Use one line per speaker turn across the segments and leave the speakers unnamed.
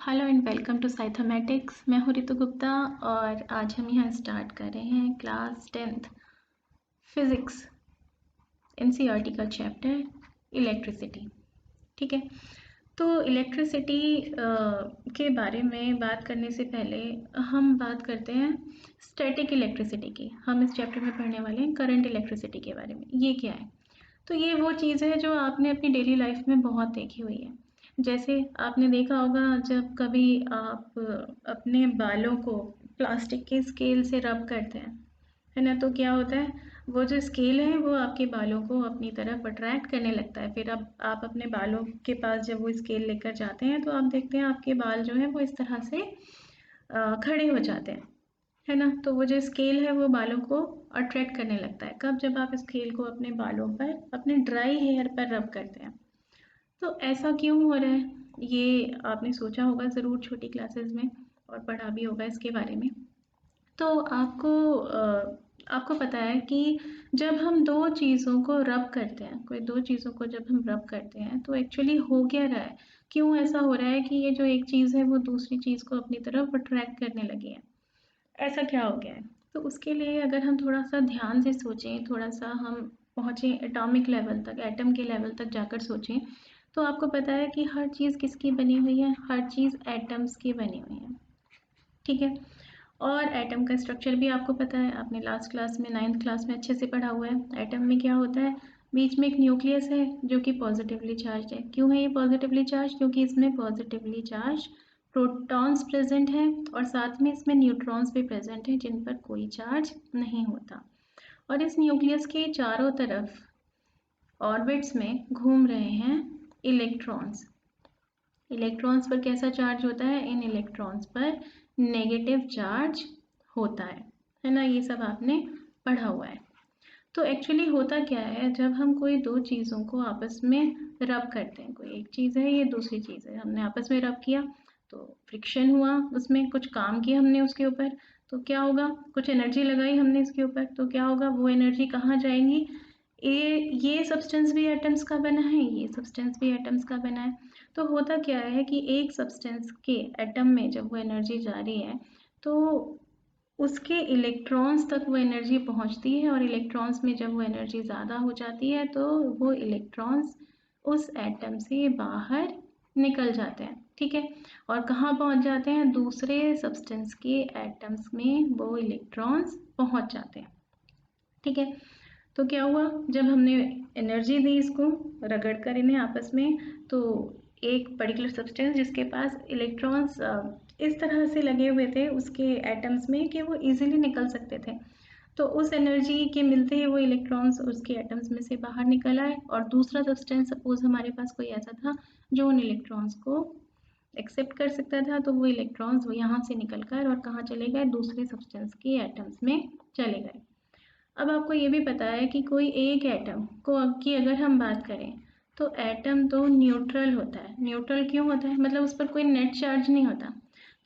Hello and welcome to साइथोमेटिक्स। मैं हूँ रितु गुप्ता और आज हम यहाँ स्टार्ट कर रहे हैं क्लास 10th फिज़िक्स एनसीईआरटी का चैप्टर इलेक्ट्रिसिटी। ठीक है, तो इलेक्ट्रिसिटी के बारे में बात करने से पहले हम बात करते हैं स्टैटिक इलेक्ट्रिसिटी की। हम इस चैप्टर में पढ़ने वाले हैं करंट इलेक्ट्रिसिटी के बारे में। ये क्या है? तो ये वो चीज़ है जो आपने अपनी डेली लाइफ में बहुत देखी हुई है। जैसे आपने देखा होगा जब कभी आप अपने बालों को प्लास्टिक के स्केल से रब करते हैं, है ना, तो क्या होता है, वो जो स्केल है वो आपके बालों को अपनी तरफ अट्रैक्ट करने लगता है। फिर अब आप अपने बालों के पास जब वो स्केल लेकर जाते हैं तो आप देखते हैं आपके बाल जो है वो इस तरह से खड़े हो जाते हैं, है ना। तो वो जो स्केल है वो बालों को अट्रैक्ट करने लगता है। कब? जब आप स्केल को अपने बालों पर, अपने ड्राई हेयर पर रब करते हैं। तो ऐसा क्यों हो रहा है, ये आपने सोचा होगा ज़रूर छोटी क्लासेस में और पढ़ा भी होगा इसके बारे में। तो आपको पता है कि जब हम दो चीज़ों को रब करते हैं, कोई दो चीज़ों को जब हम रब करते हैं तो एक्चुअली हो क्या रहा है, क्यों ऐसा हो रहा है कि ये जो एक चीज़ है वो दूसरी चीज़ को अपनी तरफ अट्रैक्ट करने लगी है, ऐसा क्या हो गया है? तो उसके लिए अगर हम थोड़ा-सा ध्यान से सोचें, थोड़ा-सा हम पहुँचें एटॉमिक लेवल तक, एटम के लेवल तक जाकर सोचें, तो आपको पता है कि हर चीज़ किसकी बनी हुई है? हर चीज़ एटम्स की बनी हुई है, ठीक है? और एटम का स्ट्रक्चर भी आपको पता है, आपने लास्ट क्लास में 9th क्लास में अच्छे से पढ़ा हुआ है। एटम में क्या होता है? बीच में एक न्यूक्लियस है जो कि पॉजिटिवली चार्ज है। क्यों है ये पॉजिटिवली चार्ज? क्योंकि इसमें पॉजिटिवली चार्ज प्रोटॉन्स प्रेजेंट हैं और साथ में इसमें न्यूट्रॉन्स भी प्रेजेंट हैं जिन पर कोई चार्ज नहीं होता। और इस न्यूक्लियस के चारों तरफ ऑर्बिट्स में घूम रहे हैं इलेक्ट्रॉन्स। इलेक्ट्रॉन्स पर कैसा चार्ज होता है? इन इलेक्ट्रॉन्स पर नेगेटिव चार्ज होता है ना। ये सब आपने पढ़ा हुआ है। तो एक्चुअली होता क्या है, जब हम कोई दो चीज़ों को आपस में रब करते हैं, कोई एक चीज़ है, ये दूसरी चीज़ है, हमने आपस में रब किया तो फ्रिक्शन हुआ, उसमें कुछ काम किया हमने उसके ऊपर, तो क्या होगा? कुछ एनर्जी लगाई हमने इसके ऊपर, तो क्या होगा? वो एनर्जी कहाँ जाएंगी? ये सब्सटेंस भी एटम्स का बना है, ये सब्सटेंस भी एटम्स का बना है। तो होता क्या है कि एक सब्सटेंस के एटम में जब वो एनर्जी जा रही है तो उसके इलेक्ट्रॉन्स तक वो एनर्जी पहुंचती है और इलेक्ट्रॉन्स में जब वो एनर्जी ज़्यादा हो जाती है तो वो इलेक्ट्रॉन्स उस एटम से बाहर निकल जाते हैं, ठीक है। और कहाँ पहुंच जाते हैं? दूसरे सब्सटेंस के एटम्स में वो इलेक्ट्रॉन्स पहुंच जाते हैं, ठीक है। तो क्या हुआ, जब हमने एनर्जी दी इसको रगड़ कर इन्हें आपस में, तो एक पर्टिकुलर सब्सटेंस जिसके पास इलेक्ट्रॉन्स इस तरह से लगे हुए थे उसके एटम्स में कि वो इजीली निकल सकते थे, तो उस एनर्जी के मिलते ही वो इलेक्ट्रॉन्स उसके एटम्स में से बाहर निकल आए। और दूसरा सब्सटेंस, सपोज हमारे पास कोई ऐसा था जो उन इलेक्ट्रॉन्स को एक्सेप्ट कर सकता था, तो वो इलेक्ट्रॉन्स वो यहाँ से निकल कर और कहाँ चले गए? दूसरे सब्सटेंस के एटम्स में चले गए। अब आपको ये भी पता है कि कोई एक एटम को की अगर हम बात करें तो एटम तो न्यूट्रल होता है। न्यूट्रल क्यों होता है? मतलब उस पर कोई नेट चार्ज नहीं होता।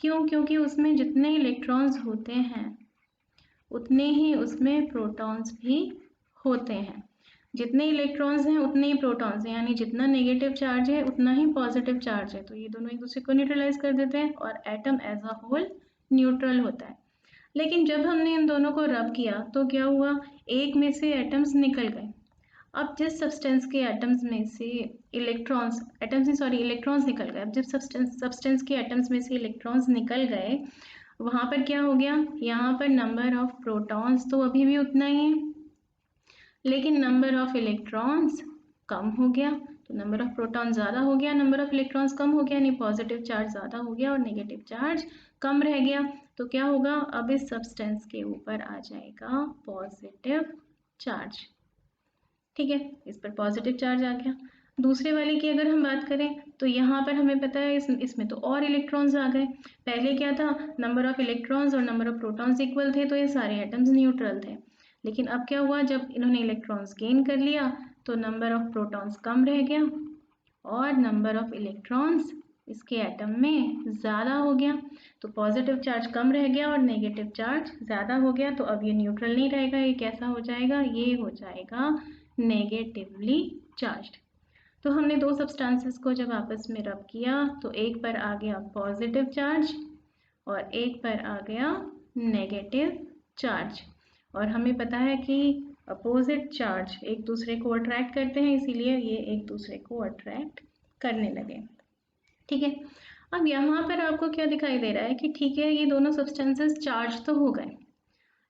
क्यों? क्योंकि उसमें जितने इलेक्ट्रॉन्स होते हैं उतने ही उसमें प्रोटॉन्स भी होते हैं। जितने इलेक्ट्रॉन्स हैं उतने ही प्रोटॉन्स हैं, यानी जितना नेगेटिव चार्ज है उतना ही पॉजिटिव चार्ज है। तो ये दोनों एक दूसरे को न्यूट्रलाइज कर देते हैं और atom as a whole neutral होता है। लेकिन जब हमने इन दोनों को रब किया तो क्या हुआ? एक में से एटम्स निकल गए। अब जिस सब्सटेंस के एटम्स में से इलेक्ट्रॉन्स, एटम्स नहीं सॉरी इलेक्ट्रॉन्स निकल गए, अब जब सब्सटेंस के एटम्स में से इलेक्ट्रॉन्स निकल गए, वहाँ पर क्या हो गया? यहाँ पर नंबर ऑफ प्रोटॉन्स तो अभी भी उतना ही है, लेकिन नंबर ऑफ इलेक्ट्रॉन्स कम हो गया। तो नंबर ऑफ प्रोटॉन ज़्यादा हो गया, नंबर ऑफ इलेक्ट्रॉन्स कम हो गया, यानी पॉजिटिव चार्ज ज़्यादा हो गया और नेगेटिव चार्ज कम रह गया। तो क्या होगा? अब इस सब्सटेंस के ऊपर आ जाएगा पॉजिटिव चार्ज, ठीक है, इस पर पॉजिटिव चार्ज आ गया। दूसरे वाले की अगर हम बात करें तो यहाँ पर हमें पता है इसमें तो और इलेक्ट्रॉन्स आ गए। पहले क्या था? नंबर ऑफ इलेक्ट्रॉन्स और नंबर ऑफ प्रोटॉन्स इक्वल थे तो ये सारे एटम्स न्यूट्रल थे। लेकिन अब क्या हुआ? जब इन्होंने इलेक्ट्रॉन्स गेन कर लिया तो नंबर ऑफ प्रोटॉन्स कम रह गया और नंबर ऑफ इलेक्ट्रॉन्स इसके एटम में ज़्यादा हो गया। तो पॉजिटिव चार्ज कम रह गया और नेगेटिव चार्ज ज़्यादा हो गया। तो अब ये न्यूट्रल नहीं रहेगा, ये कैसा हो जाएगा? ये हो जाएगा नेगेटिवली चार्ज्ड। तो हमने दो सब्सटेंसेस को जब आपस में रब किया तो एक पर आ गया पॉजिटिव चार्ज और एक पर आ गया नेगेटिव चार्ज। और हमें पता है कि अपोजिट चार्ज एक दूसरे को अट्रैक्ट करते हैं, इसीलिए ये एक दूसरे को अट्रैक्ट करने लगे। ठीक है, अब यहाँ पर आपको क्या दिखाई दे रहा है कि ठीक है ये दोनों सब्सटेंसेस चार्ज तो हो गए,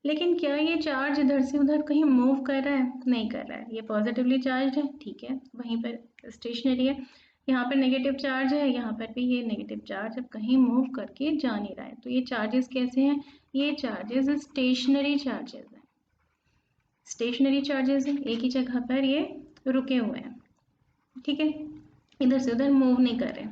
लेकिन क्या ये चार्ज इधर से उधर कहीं मूव कर रहा है? नहीं कर रहा है। ये पॉजिटिवली चार्ज है, ठीक है, वहीं पर स्टेशनरी है। यहाँ पर नेगेटिव चार्ज है, यहाँ पर भी ये नेगेटिव चार्ज अब कहीं मूव करके जा नहीं रहा है। तो ये चार्जेस कैसे हैं? ये चार्जेस स्टेशनरी चार्जेस हैं। स्टेशनरी चार्जेस हैं, एक ही जगह पर ये रुके हुए हैं। ठीक है, इधर से उधर मूव नहीं कर रहे।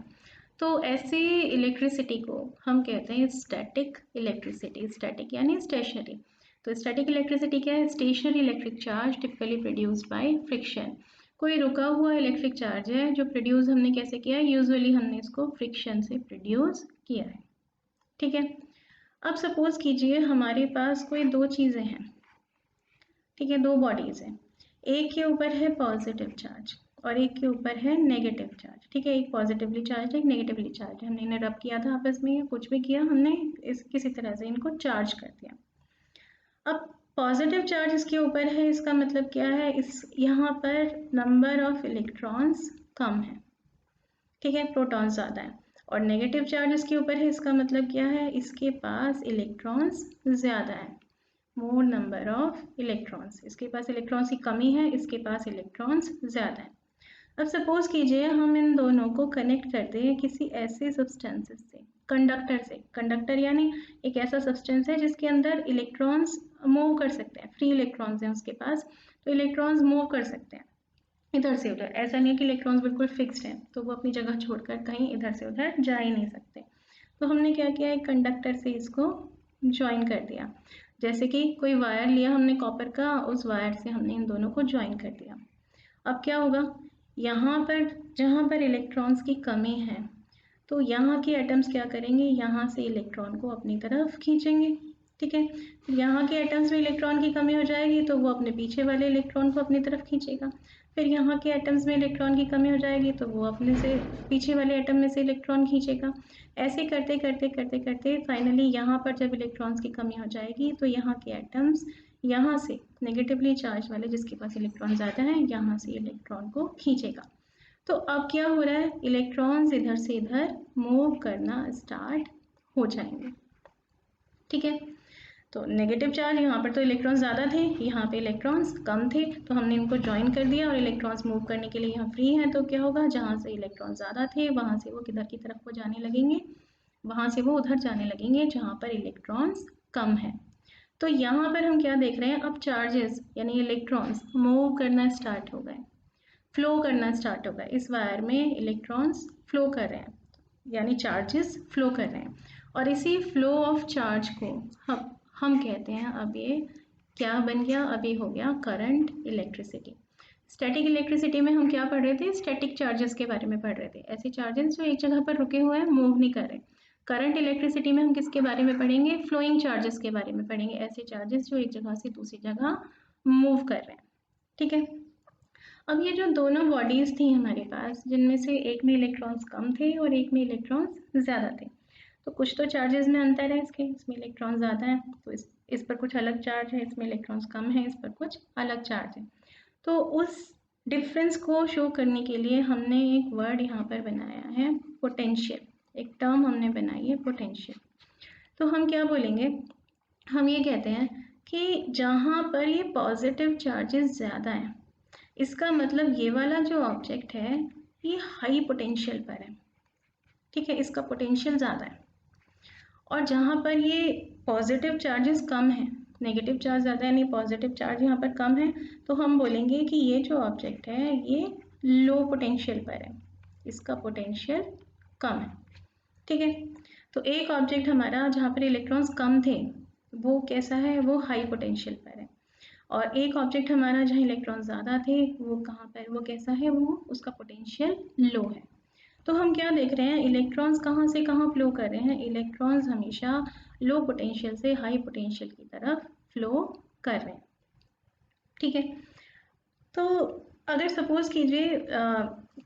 तो ऐसी इलेक्ट्रिसिटी को हम कहते हैं स्टैटिक इलेक्ट्रिसिटी। स्टैटिक यानी स्टेशनरी। तो स्टैटिक इलेक्ट्रिसिटी क्या है? Stationary electric charge typically produced by friction. कोई रुका हुआ इलेक्ट्रिक चार्ज है जो प्रोड्यूस हमने कैसे किया है? यूजुअली हमने इसको फ्रिक्शन से प्रोड्यूस किया है। ठीक है, अब सपोज कीजिए हमारे पास कोई दो चीज़ें हैं। ठीक है, दो बॉडीज़ हैं, एक के ऊपर है पॉजिटिव चार्ज और एक के ऊपर है नेगेटिव चार्ज। ठीक है, एक पॉजिटिवली चार्ज है, एक नेगेटिवली चार्ज है। हमने इन्हें रब किया था आपस में, या कुछ भी किया हमने, इस किसी तरह से इनको चार्ज कर दिया। अब पॉजिटिव चार्ज इसके ऊपर है, इसका मतलब क्या है? इस यहाँ पर नंबर ऑफ इलेक्ट्रॉन्स कम है। ठीक है, प्रोटॉन ज़्यादा है। और नेगेटिव चार्ज इसके ऊपर है, इसका मतलब क्या है? इसके पास इलेक्ट्रॉन्स ज़्यादा है, मोर नंबर ऑफ इलेक्ट्रॉन्स। इसके पास इलेक्ट्रॉन्स की कमी है, इसके पास इलेक्ट्रॉन्स ज़्यादा है। अब सपोज कीजिए हम इन दोनों को कनेक्ट करते हैं किसी ऐसे सब्सटेंसेस से, कंडक्टर से। कंडक्टर यानी एक ऐसा सब्सटेंस है जिसके अंदर इलेक्ट्रॉन्स मूव कर सकते हैं, फ्री इलेक्ट्रॉन्स हैं उसके पास, तो इलेक्ट्रॉन्स मूव कर सकते हैं इधर से उधर। ऐसा नहीं है कि इलेक्ट्रॉन्स बिल्कुल फिक्स्ड हैं, तो वो अपनी जगह छोड़कर कहीं इधर से उधर जा ही नहीं सकते। तो हमने क्या किया, एक कंडक्टर से इसको ज्वाइन कर दिया। जैसे कि कोई वायर लिया हमने कॉपर का, उस वायर से हमने इन दोनों को ज्वाइन कर दिया। अब क्या होगा, यहाँ पर जहाँ पर इलेक्ट्रॉन्स की कमी है तो यहाँ के एटम्स क्या करेंगे, यहाँ से इलेक्ट्रॉन को अपनी तरफ खींचेंगे। ठीक है, यहाँ के एटम्स में इलेक्ट्रॉन की कमी हो जाएगी तो वो अपने पीछे वाले इलेक्ट्रॉन को अपनी तरफ खींचेगा। फिर यहाँ के एटम्स में इलेक्ट्रॉन की कमी हो जाएगी तो वो अपने से पीछे वाले एटम में से इलेक्ट्रॉन खींचेगा। ऐसे करते करते करते करते फाइनली यहाँ पर जब इलेक्ट्रॉन्स की कमी हो जाएगी तो यहाँ के एटम्स यहाँ से नेगेटिवली चार्ज वाले जिसके पास इलेक्ट्रॉन ज़्यादा है यहाँ से इलेक्ट्रॉन को खींचेगा। तो अब क्या हो रहा है, इलेक्ट्रॉन्स इधर से इधर मूव करना स्टार्ट हो जाएंगे। ठीक है, तो नेगेटिव चार्ज, यहाँ पर तो इलेक्ट्रॉन्स ज़्यादा थे, यहाँ पे इलेक्ट्रॉन्स कम थे, तो हमने इनको ज्वाइन कर दिया और इलेक्ट्रॉन्स मूव करने के लिए यहाँ फ्री है। तो क्या होगा, जहाँ से इलेक्ट्रॉन ज़्यादा थे वहाँ से वो किधर की तरफ को जाने लगेंगे, वहाँ से वो उधर जाने लगेंगे जहाँ पर इलेक्ट्रॉन्स कम है। तो यहाँ पर हम क्या देख रहे हैं, अब चार्जेस यानी इलेक्ट्रॉन्स मूव करना स्टार्ट हो गए, फ्लो करना स्टार्ट हो गया। इस वायर में इलेक्ट्रॉन्स फ्लो कर रहे हैं, यानी चार्जेस फ्लो कर रहे हैं। और इसी फ्लो ऑफ चार्ज को हम कहते हैं, अब ये क्या बन गया, अभी हो गया करंट इलेक्ट्रिसिटी। स्टैटिक इलेक्ट्रिसिटी में हम क्या पढ़ रहे थे, स्टैटिक चार्जेस के बारे में पढ़ रहे थे, ऐसे चार्जेस जो एक जगह पर रुके हुए हैं, मूव नहीं कर रहे। करंट इलेक्ट्रिसिटी में हम किसके बारे में पढ़ेंगे, फ्लोइंग चार्जेस के बारे में पढ़ेंगे, ऐसे चार्जेस जो एक जगह से दूसरी जगह मूव कर रहे हैं। ठीक है, अब ये जो दोनों बॉडीज़ थी हमारे पास, जिनमें से एक में इलेक्ट्रॉन्स कम थे और एक में इलेक्ट्रॉन्स ज़्यादा थे, तो कुछ तो चार्जेस में अंतर है इसके, इसमें इलेक्ट्रॉन ज़्यादा है तो इस पर कुछ अलग चार्ज है, इसमें इलेक्ट्रॉन्स कम है, इस पर कुछ अलग चार्ज है। तो उस डिफरेंस को शो करने के लिए हमने एक वर्ड यहाँ पर बनाया है पोटेंशियल, एक टर्म हमने बनाई है पोटेंशियल। तो हम क्या बोलेंगे, हम ये कहते हैं कि जहाँ पर ये पॉजिटिव चार्जेस ज़्यादा हैं, इसका मतलब ये वाला जो ऑब्जेक्ट है ये हाई पोटेंशियल पर है। ठीक है, इसका पोटेंशियल ज़्यादा है। और जहाँ पर ये पॉजिटिव चार्जेस कम है, नेगेटिव चार्ज ज़्यादा है नहीं, पॉजिटिव चार्ज यहाँ पर कम है, तो हम बोलेंगे कि ये जो ऑब्जेक्ट है ये लो पोटेंशियल पर है, इसका पोटेंशियल कम है। ठीक है, तो एक ऑब्जेक्ट हमारा जहाँ पर इलेक्ट्रॉन्स कम थे वो कैसा है, वो हाई पोटेंशियल पर है। और एक ऑब्जेक्ट हमारा जहाँ इलेक्ट्रॉन ज़्यादा थे वो कहाँ पर, वो कैसा है, वो उसका पोटेंशियल लो है। तो हम क्या देख रहे हैं, इलेक्ट्रॉन्स कहाँ से कहाँ फ्लो कर रहे हैं, इलेक्ट्रॉन्स हमेशा लो पोटेंशियल से हाई पोटेंशियल की तरफ फ्लो कर रहे हैं। ठीक है, तो अगर सपोज कीजिए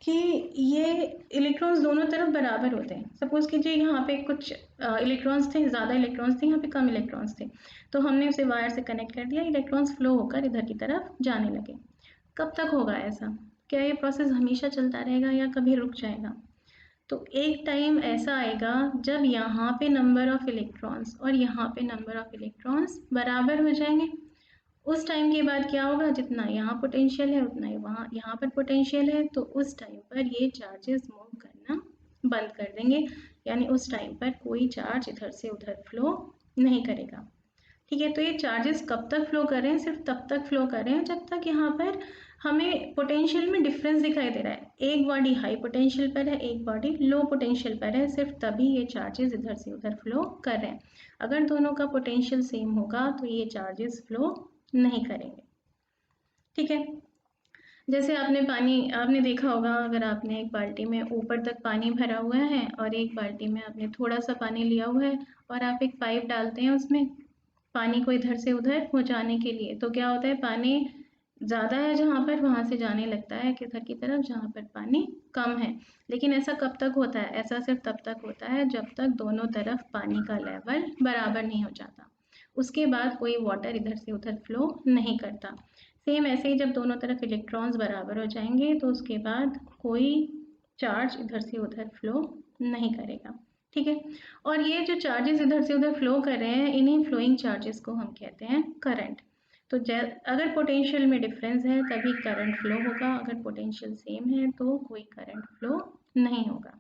कि ये इलेक्ट्रॉन्स दोनों तरफ बराबर होते हैं। सपोज कीजिए यहाँ पे कुछ इलेक्ट्रॉन्स थे, ज़्यादा इलेक्ट्रॉन्स थे, यहाँ पे कम इलेक्ट्रॉन्स थे, तो हमने उसे वायर से कनेक्ट कर दिया, इलेक्ट्रॉन्स फ्लो होकर इधर की तरफ जाने लगे। कब तक होगा ऐसा? क्या ये प्रोसेस हमेशा चलता रहेगा या कभी रुक जाएगा? तो एक टाइम ऐसा आएगा जब यहाँ पे नंबर ऑफ इलेक्ट्रॉन्स और यहाँ पे नंबर ऑफ इलेक्ट्रॉन्स बराबर हो जाएंगे। उस टाइम के बाद क्या होगा, जितना यहाँ पोटेंशियल है उतना ही वहाँ यहाँ पर पोटेंशियल है, तो उस टाइम पर ये चार्जेस मूव करना बंद कर देंगे, यानी उस टाइम पर कोई चार्ज इधर से उधर फ्लो नहीं करेगा। ठीक है, तो ये चार्जेस कब तक फ्लो कर रहे हैं? सिर्फ तब तक फ्लो कर रहे हैं जब तक यहाँ पर हमें पोटेंशियल में डिफरेंस दिखाई दे रहा है। एक बॉडी हाई पोटेंशियल पर है, एक बॉडी लो पोटेंशियल पर है, सिर्फ तभी ये चार्जेस इधर से उधर फ्लो कर रहे हैं। अगर दोनों का पोटेंशियल सेम होगा तो ये चार्जेस फ्लो नहीं करेंगे। ठीक है, जैसे आपने देखा होगा, अगर आपने एक बाल्टी में ऊपर तक पानी भरा हुआ है और एक बाल्टी में आपने थोड़ा सा पानी लिया हुआ है और आप एक पाइप डालते हैं उसमें पानी को इधर से उधर पहुंचाने के लिए, तो क्या होता है, पानी ज़्यादा है जहाँ पर, वहाँ से जाने लगता है किधर की तरफ जहाँ पर पानी कम है। लेकिन ऐसा कब तक होता है? ऐसा सिर्फ तब तक होता है जब तक दोनों तरफ पानी का लेवल बराबर नहीं हो जाता। उसके बाद कोई वाटर इधर से उधर फ्लो नहीं करता। सेम ऐसे ही जब दोनों तरफ इलेक्ट्रॉन्स बराबर हो जाएंगे तो उसके बाद कोई चार्ज इधर से उधर फ्लो नहीं करेगा। ठीक है, और ये जो चार्जेस इधर से उधर फ्लो कर रहे हैं, इन्हीं फ्लोइंग चार्जेस को हम कहते हैं करंट। तो अगर पोटेंशियल में डिफरेंस है तभी करंट फ्लो होगा, अगर पोटेंशियल सेम है तो कोई करंट फ्लो नहीं होगा।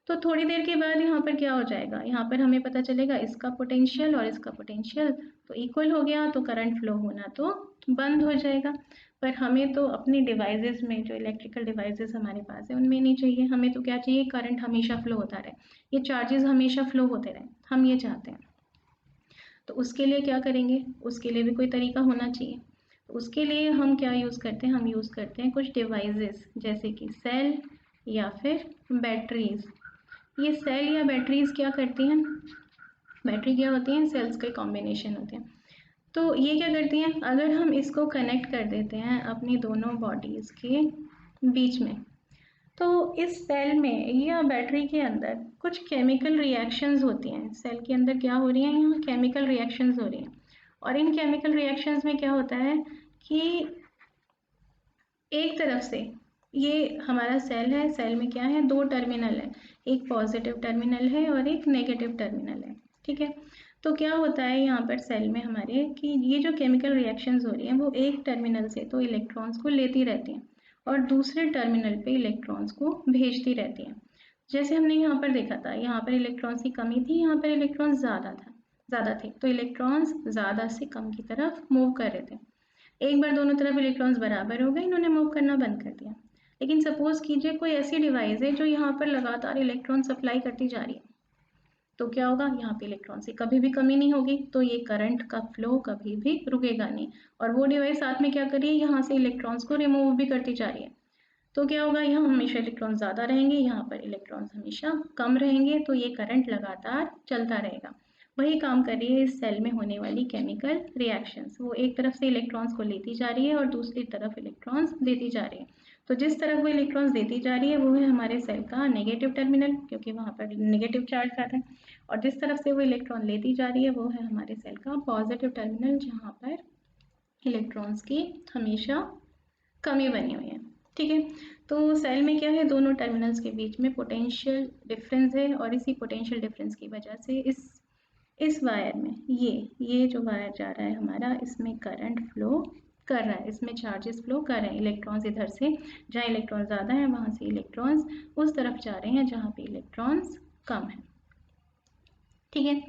तो थोड़ी देर के बाद यहाँ पर क्या हो जाएगा, यहाँ पर हमें पता चलेगा इसका पोटेंशियल और इसका पोटेंशियल तो इक्वल हो गया, तो करंट फ्लो होना तो बंद हो जाएगा। पर हमें तो अपनी डिवाइसेस में, जो इलेक्ट्रिकल डिवाइसेस हमारे पास है उनमें नहीं चाहिए, हमें तो क्या चाहिए, करंट हमेशा फ्लो होता रहे, ये चार्जेस हमेशा फ्लो होते रहे, हम ये चाहते हैं। तो उसके लिए क्या करेंगे, उसके लिए भी कोई तरीका होना चाहिए। तो उसके लिए हम क्या यूज़ करते हैं, हम यूज़ करते हैं कुछ डिवाइसेस जैसे कि सेल या फिर बैटरीज। ये सेल या बैटरीज क्या करती हैं, बैटरी क्या होती हैं, सेल्स के कॉम्बिनेशन होते हैं। तो ये क्या करती हैं, अगर हम इसको कनेक्ट कर देते हैं अपनी दोनों बॉडीज़ के बीच में, तो इस सेल में या बैटरी के अंदर कुछ केमिकल रिएक्शंस होती हैं। सेल के अंदर क्या हो रही हैं, यहाँ केमिकल रिएक्शंस हो रही हैं, और इन केमिकल रिएक्शंस में क्या होता है कि एक तरफ से, ये हमारा सेल है, सेल में क्या है, दो टर्मिनल है, एक पॉजिटिव टर्मिनल है और एक नेगेटिव टर्मिनल है। ठीक है, तो क्या होता है यहाँ पर सेल में हमारे कि ये जो केमिकल रिएक्शंस हो रही हैं वो एक टर्मिनल से तो इलेक्ट्रॉन्स को लेती रहती हैं और दूसरे टर्मिनल पे इलेक्ट्रॉन्स को भेजती रहती हैं। जैसे हमने यहाँ पर देखा था, यहाँ पर इलेक्ट्रॉन्स की कमी थी, यहाँ पर इलेक्ट्रॉन्स ज़्यादा थे, तो इलेक्ट्रॉन्स ज़्यादा से कम की तरफ मूव कर रहे थे। एक बार दोनों तरफ इलेक्ट्रॉन्स बराबर हो गए, इन्होंने मूव करना बंद कर दिया। लेकिन सपोज कीजिए कोई ऐसी डिवाइस है जो यहाँ पर लगातार इलेक्ट्रॉन सप्लाई करती जा रही है, तो क्या होगा, यहाँ पे इलेक्ट्रॉन्स की कभी भी कमी नहीं होगी, तो ये करंट का फ्लो कभी भी रुकेगा नहीं। और वो डिवाइस साथ में क्या कर रही है, यहाँ से इलेक्ट्रॉन्स को रिमूव भी करती जा रही है, तो क्या होगा, यहाँ हमेशा इलेक्ट्रॉन ज़्यादा रहेंगे, यहाँ पर इलेक्ट्रॉन्स हमेशा कम रहेंगे, तो ये करंट लगातार चलता रहेगा। वही काम कर रही है इस सेल में होने वाली केमिकल रिएक्शंस, वो एक तरफ से इलेक्ट्रॉन्स को लेती जा रही है और दूसरी तरफ इलेक्ट्रॉन्स देती जा रही है। तो जिस तरफ वो इलेक्ट्रॉन्स देती जा रही है वो है हमारे सेल का नेगेटिव टर्मिनल, क्योंकि वहाँ पर नेगेटिव चार्ज आता है, और जिस तरफ से वो इलेक्ट्रॉन लेती जा रही है वो है हमारे सेल का पॉजिटिव टर्मिनल, जहाँ पर इलेक्ट्रॉन्स की हमेशा कमी बनी हुई है। ठीक है, तो सेल में क्या है, दोनों टर्मिनल्स के बीच में पोटेंशियल डिफरेंस है, और इसी पोटेंशियल डिफरेंस की वजह से इस वायर में ये जो वायर जा रहा है हमारा, इसमें करंट फ्लो कर रहा है, इसमें चार्जेस फ्लो कर रहे हैं, इलेक्ट्रॉन्स इधर से, जहाँ इलेक्ट्रॉन ज़्यादा है वहाँ से इलेक्ट्रॉन्स उस तरफ जा रहे हैं जहाँ पे इलेक्ट्रॉन्स कम है। ठीक है,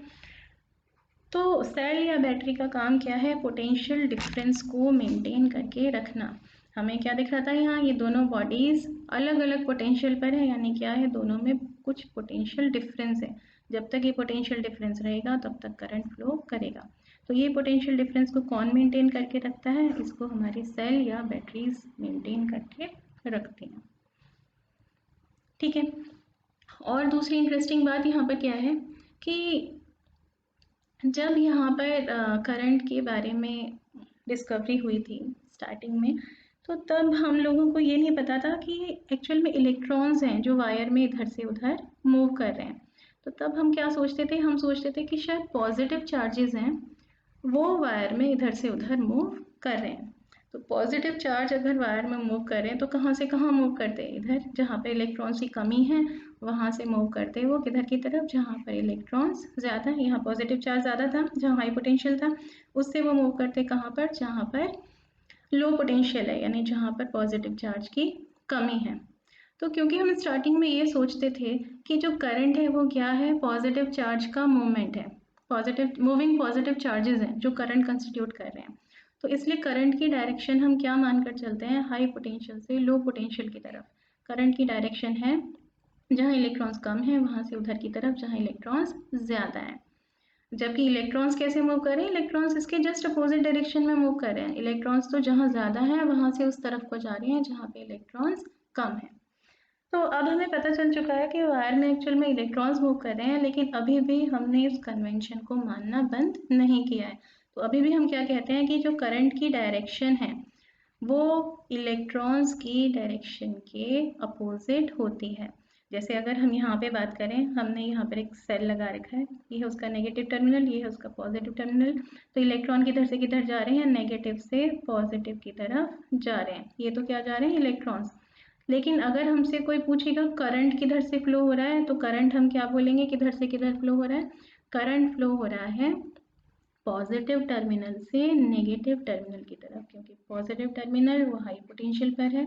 तो सेल या बैटरी का काम क्या है, पोटेंशियल डिफरेंस को मेंटेन करके रखना। हमें क्या दिख रहा था यहाँ, ये दोनों बॉडीज अलग अलग पोटेंशियल पर है, यानी क्या है, दोनों में कुछ पोटेंशियल डिफरेंस है। जब तक ये पोटेंशियल डिफरेंस रहेगा तब तक करंट फ्लो करेगा। तो ये पोटेंशियल डिफरेंस को कौन मेंटेन करके रखता है, इसको हमारी सेल या बैटरीज मेंटेन करके रखती हैं। ठीक है, और दूसरी इंटरेस्टिंग बात यहाँ पर क्या है कि जब यहाँ पर करंट के बारे में डिस्कवरी हुई थी स्टार्टिंग में, तो तब हम लोगों को ये नहीं पता था कि एक्चुअल में इलेक्ट्रॉन्स हैं जो वायर में इधर से उधर मूव कर रहे हैं। तो तब हम क्या सोचते थे, हम सोचते थे कि शायद पॉजिटिव चार्जेस हैं वो वायर में इधर से उधर मूव कर रहे हैं। तो पॉजिटिव चार्ज अगर वायर में मूव कर रहे हैं तो कहाँ से कहाँ मूव करते हैं, इधर जहाँ पे इलेक्ट्रॉन्स की कमी है वहाँ से मूव करते हैं वो किधर की तरफ, जहाँ पर इलेक्ट्रॉन्स ज़्यादा है, यहाँ पॉजिटिव चार्ज ज़्यादा था जहाँ हाई पोटेंशियल था, उससे वो मूव करते कहाँ पर, जहाँ पर लो पोटेंशियल है, यानी जहाँ पर पॉजिटिव चार्ज की कमी है। तो क्योंकि हम स्टार्टिंग में ये सोचते थे कि जो करंट है वो क्या है, पॉजिटिव चार्ज का मूवमेंट है, पॉजिटिव मूविंग पॉजिटिव चार्जेस हैं जो करंट कंस्टिट्यूट कर रहे हैं, तो इसलिए करंट की डायरेक्शन हम क्या मानकर चलते हैं, हाई पोटेंशियल से लो पोटेंशियल की तरफ करंट की डायरेक्शन है, जहाँ इलेक्ट्रॉन्स कम है वहाँ से उधर की तरफ जहाँ इलेक्ट्रॉन्स ज़्यादा है। जबकि इलेक्ट्रॉन्स कैसे मूव कर रहे हैं, इलेक्ट्रॉन्स इसके जस्ट अपोजिट डायरेक्शन में मूव कर रहे हैं, इलेक्ट्रॉन्स तो जहाँ ज़्यादा है वहाँ से उस तरफ को जा रहे हैं जहाँ पे इलेक्ट्रॉन्स कम है। तो अब हमें पता चल चुका है कि वायर में एक्चुअल में इलेक्ट्रॉन्स मूव कर रहे हैं, लेकिन अभी भी हमने इस कन्वेंशन को मानना बंद नहीं किया है। तो अभी भी हम क्या कहते हैं कि जो करंट की डायरेक्शन है वो इलेक्ट्रॉन्स की डायरेक्शन के अपोजिट होती है। जैसे अगर हम यहाँ पे बात करें, हमने यहाँ पर एक सेल लगा रखा है, ये है उसका नेगेटिव टर्मिनल, ये है उसका पॉजिटिव टर्मिनल, तो इलेक्ट्रॉन किधर से किधर जा रहे हैं, नेगेटिव से पॉजिटिव की तरफ जा रहे हैं, ये तो क्या जा रहे हैं, इलेक्ट्रॉन्स। लेकिन अगर हमसे कोई पूछेगा करंट किधर से फ्लो हो रहा है, तो करंट हम क्या बोलेंगे, किधर से किधर फ्लो हो रहा है, करंट फ्लो हो रहा है पॉजिटिव टर्मिनल से नेगेटिव टर्मिनल की तरफ, क्योंकि पॉजिटिव टर्मिनल वो हाई पोटेंशियल पर है,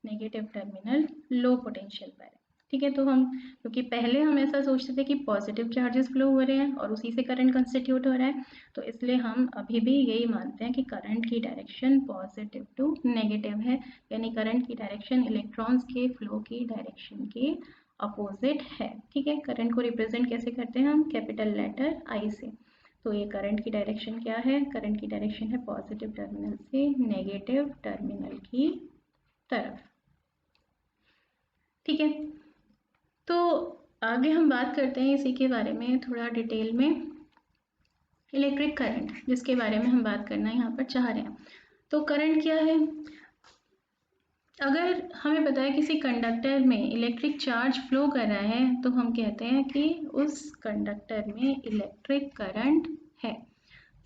नेगेटिव टर्मिनल लो पोटेंशियल पर है। ठीक है, तो हम क्योंकि पहले हम ऐसा सोचते थे कि पॉजिटिव चार्जेस फ्लो हो रहे हैं और उसी से करंट कंस्टिट्यूट हो रहा है, तो इसलिए हम अभी भी यही मानते हैं कि करंट की डायरेक्शन पॉजिटिव टू नेगेटिव है, यानी करंट की डायरेक्शन इलेक्ट्रॉन्स के फ्लो की डायरेक्शन के अपोजिट है। ठीक है, करंट को रिप्रेजेंट कैसे करते हैं हम, कैपिटल लेटर आई से। तो ये करंट की डायरेक्शन क्या है, करंट की डायरेक्शन है पॉजिटिव टर्मिनल से नेगेटिव टर्मिनल की तरफ। ठीक है, तो आगे हम बात करते हैं इसी के बारे में थोड़ा डिटेल में, इलेक्ट्रिक करंट जिसके बारे में हम बात करना यहाँ पर चाह रहे हैं। तो करंट क्या है, अगर हमें पता है किसी कंडक्टर में इलेक्ट्रिक चार्ज फ्लो कर रहा है तो हम कहते हैं कि उस कंडक्टर में इलेक्ट्रिक करंट है।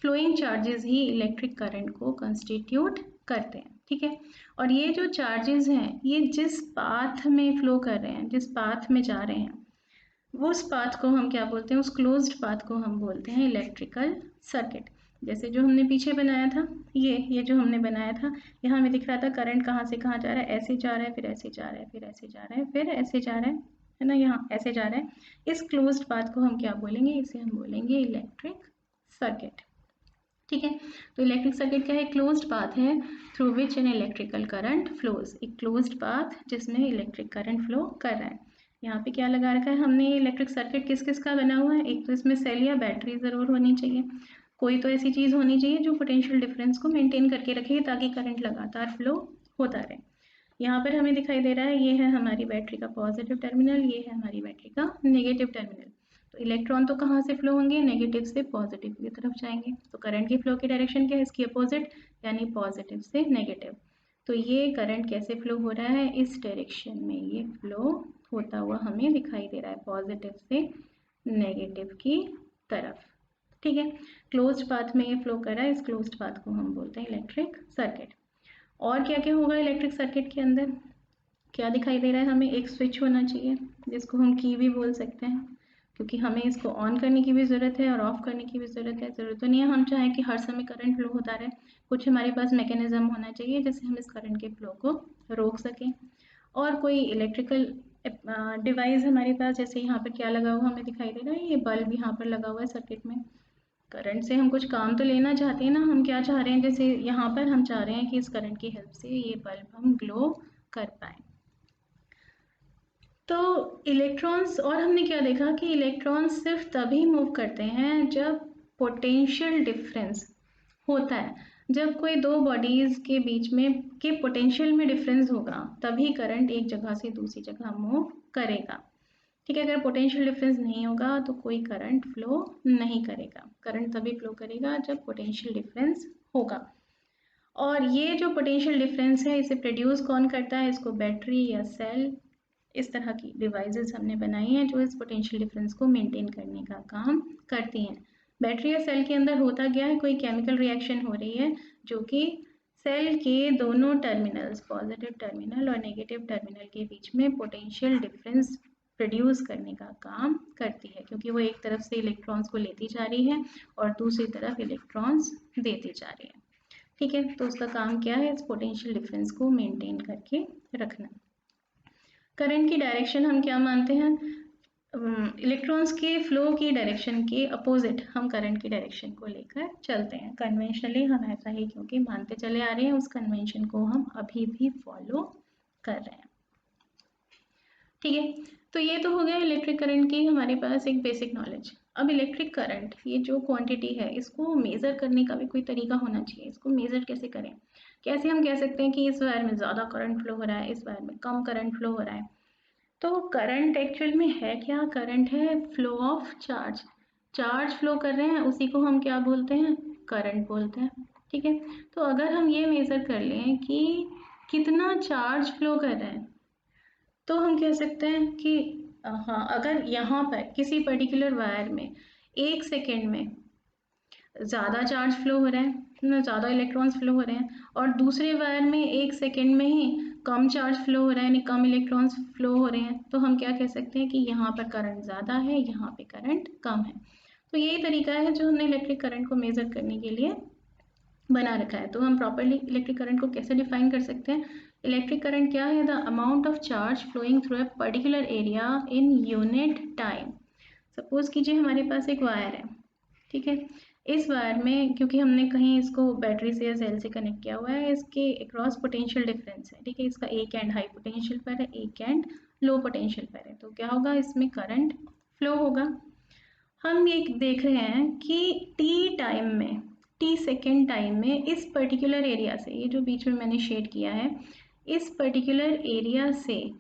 फ्लोइंग चार्जेस ही इलेक्ट्रिक करंट को कंस्टिट्यूट करते हैं। ठीक है, और ये जो चार्जेस हैं ये जिस पाथ में फ्लो कर रहे हैं, जिस पाथ में जा रहे हैं, वो उस पाथ को हम क्या बोलते हैं, उस क्लोज्ड पाथ को हम बोलते हैं इलेक्ट्रिकल सर्किट। जैसे जो हमने पीछे बनाया था, ये जो हमने बनाया था, यहाँ हमें दिख रहा था करंट कहाँ से कहाँ जा रहा है, ऐसे जा रहा है, फिर ऐसे जा रहा है, फिर ऐसे जा रहा है, फिर ऐसे जा रहा है ना, यहाँ ऐसे जा रहा है। इस क्लोज्ड पाथ को हम क्या बोलेंगे, इसे हम बोलेंगे इलेक्ट्रिक सर्किट। ठीक है, तो इलेक्ट्रिक सर्किट क्या है, क्लोज्ड पाथ है through which an electrical current flows, एक क्लोज्ड पाथ जिसमें इलेक्ट्रिक करंट फ्लो कर रहा है। यहाँ पे क्या लगा रखा है हमने, इलेक्ट्रिक सर्किट किस किस का बना हुआ है, एक तो इसमें सेल या बैटरी ज़रूर होनी चाहिए, कोई तो ऐसी चीज़ होनी चाहिए जो पोटेंशियल डिफरेंस को मेंटेन करके रखे ताकि करंट लगातार फ्लो होता रहे। यहाँ पर हमें दिखाई दे रहा है, ये है हमारी बैटरी का पॉजिटिव टर्मिनल, ये है हमारी बैटरी का नेगेटिव टर्मिनल। तो इलेक्ट्रॉन तो कहाँ से फ्लो होंगे, नेगेटिव से पॉजिटिव की तरफ जाएंगे, तो करंट की फ्लो की डायरेक्शन क्या है, इसकी अपोजिट, यानी पॉजिटिव से नेगेटिव। तो ये करंट कैसे फ्लो हो रहा है, इस डायरेक्शन में ये फ्लो होता हुआ हमें दिखाई दे रहा है, पॉजिटिव से नेगेटिव की तरफ। ठीक है, क्लोज्ड पाथ में ये फ्लो कर रहा है, इस क्लोज्ड पाथ को हम बोलते हैं इलेक्ट्रिक सर्किट। और क्या क्या होगा इलेक्ट्रिक सर्किट के अंदर, क्या दिखाई दे रहा है हमें, एक स्विच होना चाहिए जिसको हम की भी बोल सकते हैं, क्योंकि हमें इसको ऑन करने की भी ज़रूरत है और ऑफ करने की भी ज़रूरत है। ज़रूरत तो नहीं है हम चाहें कि हर समय करंट फ्लो होता रहे, कुछ हमारे पास मैकेनिज्म होना चाहिए जिससे हम इस करंट के फ्लो को रोक सकें। और कोई इलेक्ट्रिकल डिवाइस हमारे पास, जैसे यहाँ पर क्या लगा हुआ हमें दिखाई दे रहा है, ये बल्ब यहाँ पर लगा हुआ है सर्किट में, करंट से हम कुछ काम तो लेना चाहते हैं ना, हम क्या चाह रहे हैं, जैसे यहाँ पर हम चाह रहे हैं कि इस करंट की हेल्प से ये बल्ब हम ग्लो कर पाए। तो इलेक्ट्रॉन्स, और हमने क्या देखा कि इलेक्ट्रॉन्स सिर्फ तभी मूव करते हैं जब पोटेंशियल डिफरेंस होता है, जब कोई दो बॉडीज़ के बीच में के पोटेंशियल में डिफरेंस होगा तभी करंट एक जगह से दूसरी जगह मूव करेगा। ठीक है, अगर पोटेंशियल डिफरेंस नहीं होगा तो कोई करंट फ्लो नहीं करेगा, करंट तभी फ्लो करेगा जब पोटेंशियल डिफरेंस होगा। और ये जो पोटेंशियल डिफरेंस है इसे प्रोड्यूस कौन करता है, इसको बैटरी या सेल, इस तरह की डिवाइसेस हमने बनाई हैं जो इस पोटेंशियल डिफरेंस को मेंटेन करने का काम करती हैं। बैटरी या सेल के अंदर होता क्या है, कोई केमिकल रिएक्शन हो रही है जो कि सेल के दोनों टर्मिनल्स, पॉजिटिव टर्मिनल और नेगेटिव टर्मिनल के बीच में पोटेंशियल डिफरेंस प्रोड्यूस करने का काम करती है, क्योंकि वो एक तरफ से इलेक्ट्रॉन्स को लेती जा रही है और दूसरी तरफ इलेक्ट्रॉन्स देती जा रही है। ठीक है, तो उसका काम क्या है, इस पोटेंशियल डिफरेंस को मेंटेन करके रखना। करंट की डायरेक्शन हम क्या मानते हैं, इलेक्ट्रॉन्स के फ्लो की डायरेक्शन के अपोजिट हम करंट की डायरेक्शन को लेकर चलते हैं। कन्वेंशनली हम ऐसा ही क्योंकि मानते चले आ रहे हैं, उस कन्वेंशन को हम अभी भी फॉलो कर रहे हैं। ठीक है, तो ये तो हो गया इलेक्ट्रिक करंट की हमारे पास एक बेसिक नॉलेज। अब इलेक्ट्रिक करंट ये जो क्वांटिटी है इसको मेज़र करने का भी कोई तरीका होना चाहिए। इसको मेज़र कैसे करें, कैसे हम कह सकते हैं कि इस वायर में ज़्यादा करंट फ्लो हो रहा है, इस वायर में कम करंट फ्लो हो रहा है। तो करंट एक्चुअल में है क्या, करंट है flow of charge. Charge flow कर रहे हैं उसी को हम क्या बोलते हैं, करंट बोलते हैं। ठीक है, तो अगर हम ये मेज़र कर लें कि कितना चार्ज फ्लो कर रहा है, तो हम कह सकते हैं कि हाँ, अगर यहाँ पर किसी पर्टिकुलर वायर में 1 सेकेंड में ज़्यादा चार्ज फ्लो हो रहा है, ज़्यादा इलेक्ट्रॉन्स फ्लो हो रहे हैं, और दूसरे वायर में 1 सेकेंड में ही कम चार्ज फ्लो हो रहा है, यानी कम इलेक्ट्रॉन्स फ्लो हो रहे हैं, तो हम क्या कह सकते हैं कि यहाँ पर करंट ज़्यादा है, यहाँ पे करंट कम है। तो यही तरीका है जो हमने इलेक्ट्रिक करंट को मेज़र करने के लिए बना रखा है। तो हम प्रॉपरली इलेक्ट्रिक करंट को कैसे डिफाइन कर सकते हैं, इलेक्ट्रिक करंट क्या है, the amount of charge flowing through a particular area in unit time. Suppose कीजिए हमारे पास एक वायर है, ठीक है, इस वायर में क्योंकि हमने कहीं इसको बैटरी से या सेल से कनेक्ट किया हुआ है, इसके अक्रॉस पोटेंशियल डिफरेंस है। ठीक है, इसका एक एंड हाई पोटेंशियल पर है, एक एंड लो पोटेंशियल पर है, तो क्या होगा, इसमें करंट फ्लो होगा। हम ये देख रहे हैं कि टी टाइम में, टी सेकेंड टाइम में इस पर्टिकुलर एरिया से, ये जो बीच में मैंने शेड किया है, इस पर्टिकुलर एरिया से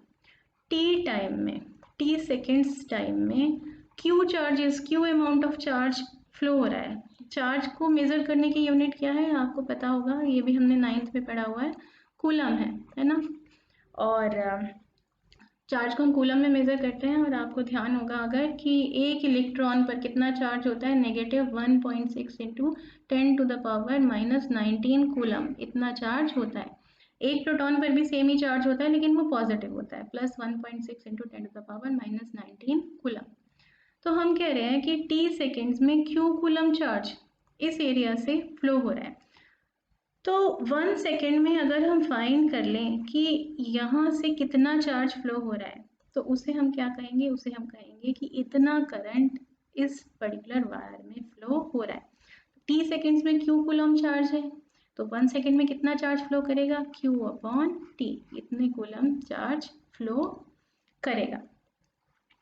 टी टाइम में, टी सेकेंड्स टाइम में Q charges, Q amount of charge flow हो रहा है। चार्ज को मेज़र करने की यूनिट क्या है, आपको पता होगा, ये भी हमने 9th में पढ़ा हुआ है, कूलम है ना। और चार्ज को हम कूलम में मेज़र करते हैं, और आपको ध्यान होगा अगर कि एक इलेक्ट्रॉन पर कितना चार्ज होता है, -1.6 इंटू 10⁻⁻19 कूलम, इतना चार्ज होता है। एक प्रोटॉन पर भी सेम ही चार्ज होता है लेकिन वो पॉजिटिव होता है, +1.6 इंटू 10⁻⁻19 कूलम। तो हम कह रहे हैं कि टी सेकेंड्स में क्यू कूलम चार्ज इस एरिया से फ्लो हो रहा है। तो 1 सेकेंड में अगर हम फाइंड कर लें कि यहाँ से कितना चार्ज फ्लो हो रहा है, तो उसे हम क्या कहेंगे, उसे हम कहेंगे कि इतना करंट इस पर्टिकुलर वायर में फ्लो हो रहा है। टी सेकेंड्स में क्यू कूलम चार्ज है, तो 1 सेकेंड में कितना चार्ज फ्लो करेगा, क्यू अपॉन टी, इतने कूलम चार्ज फ्लो करेगा।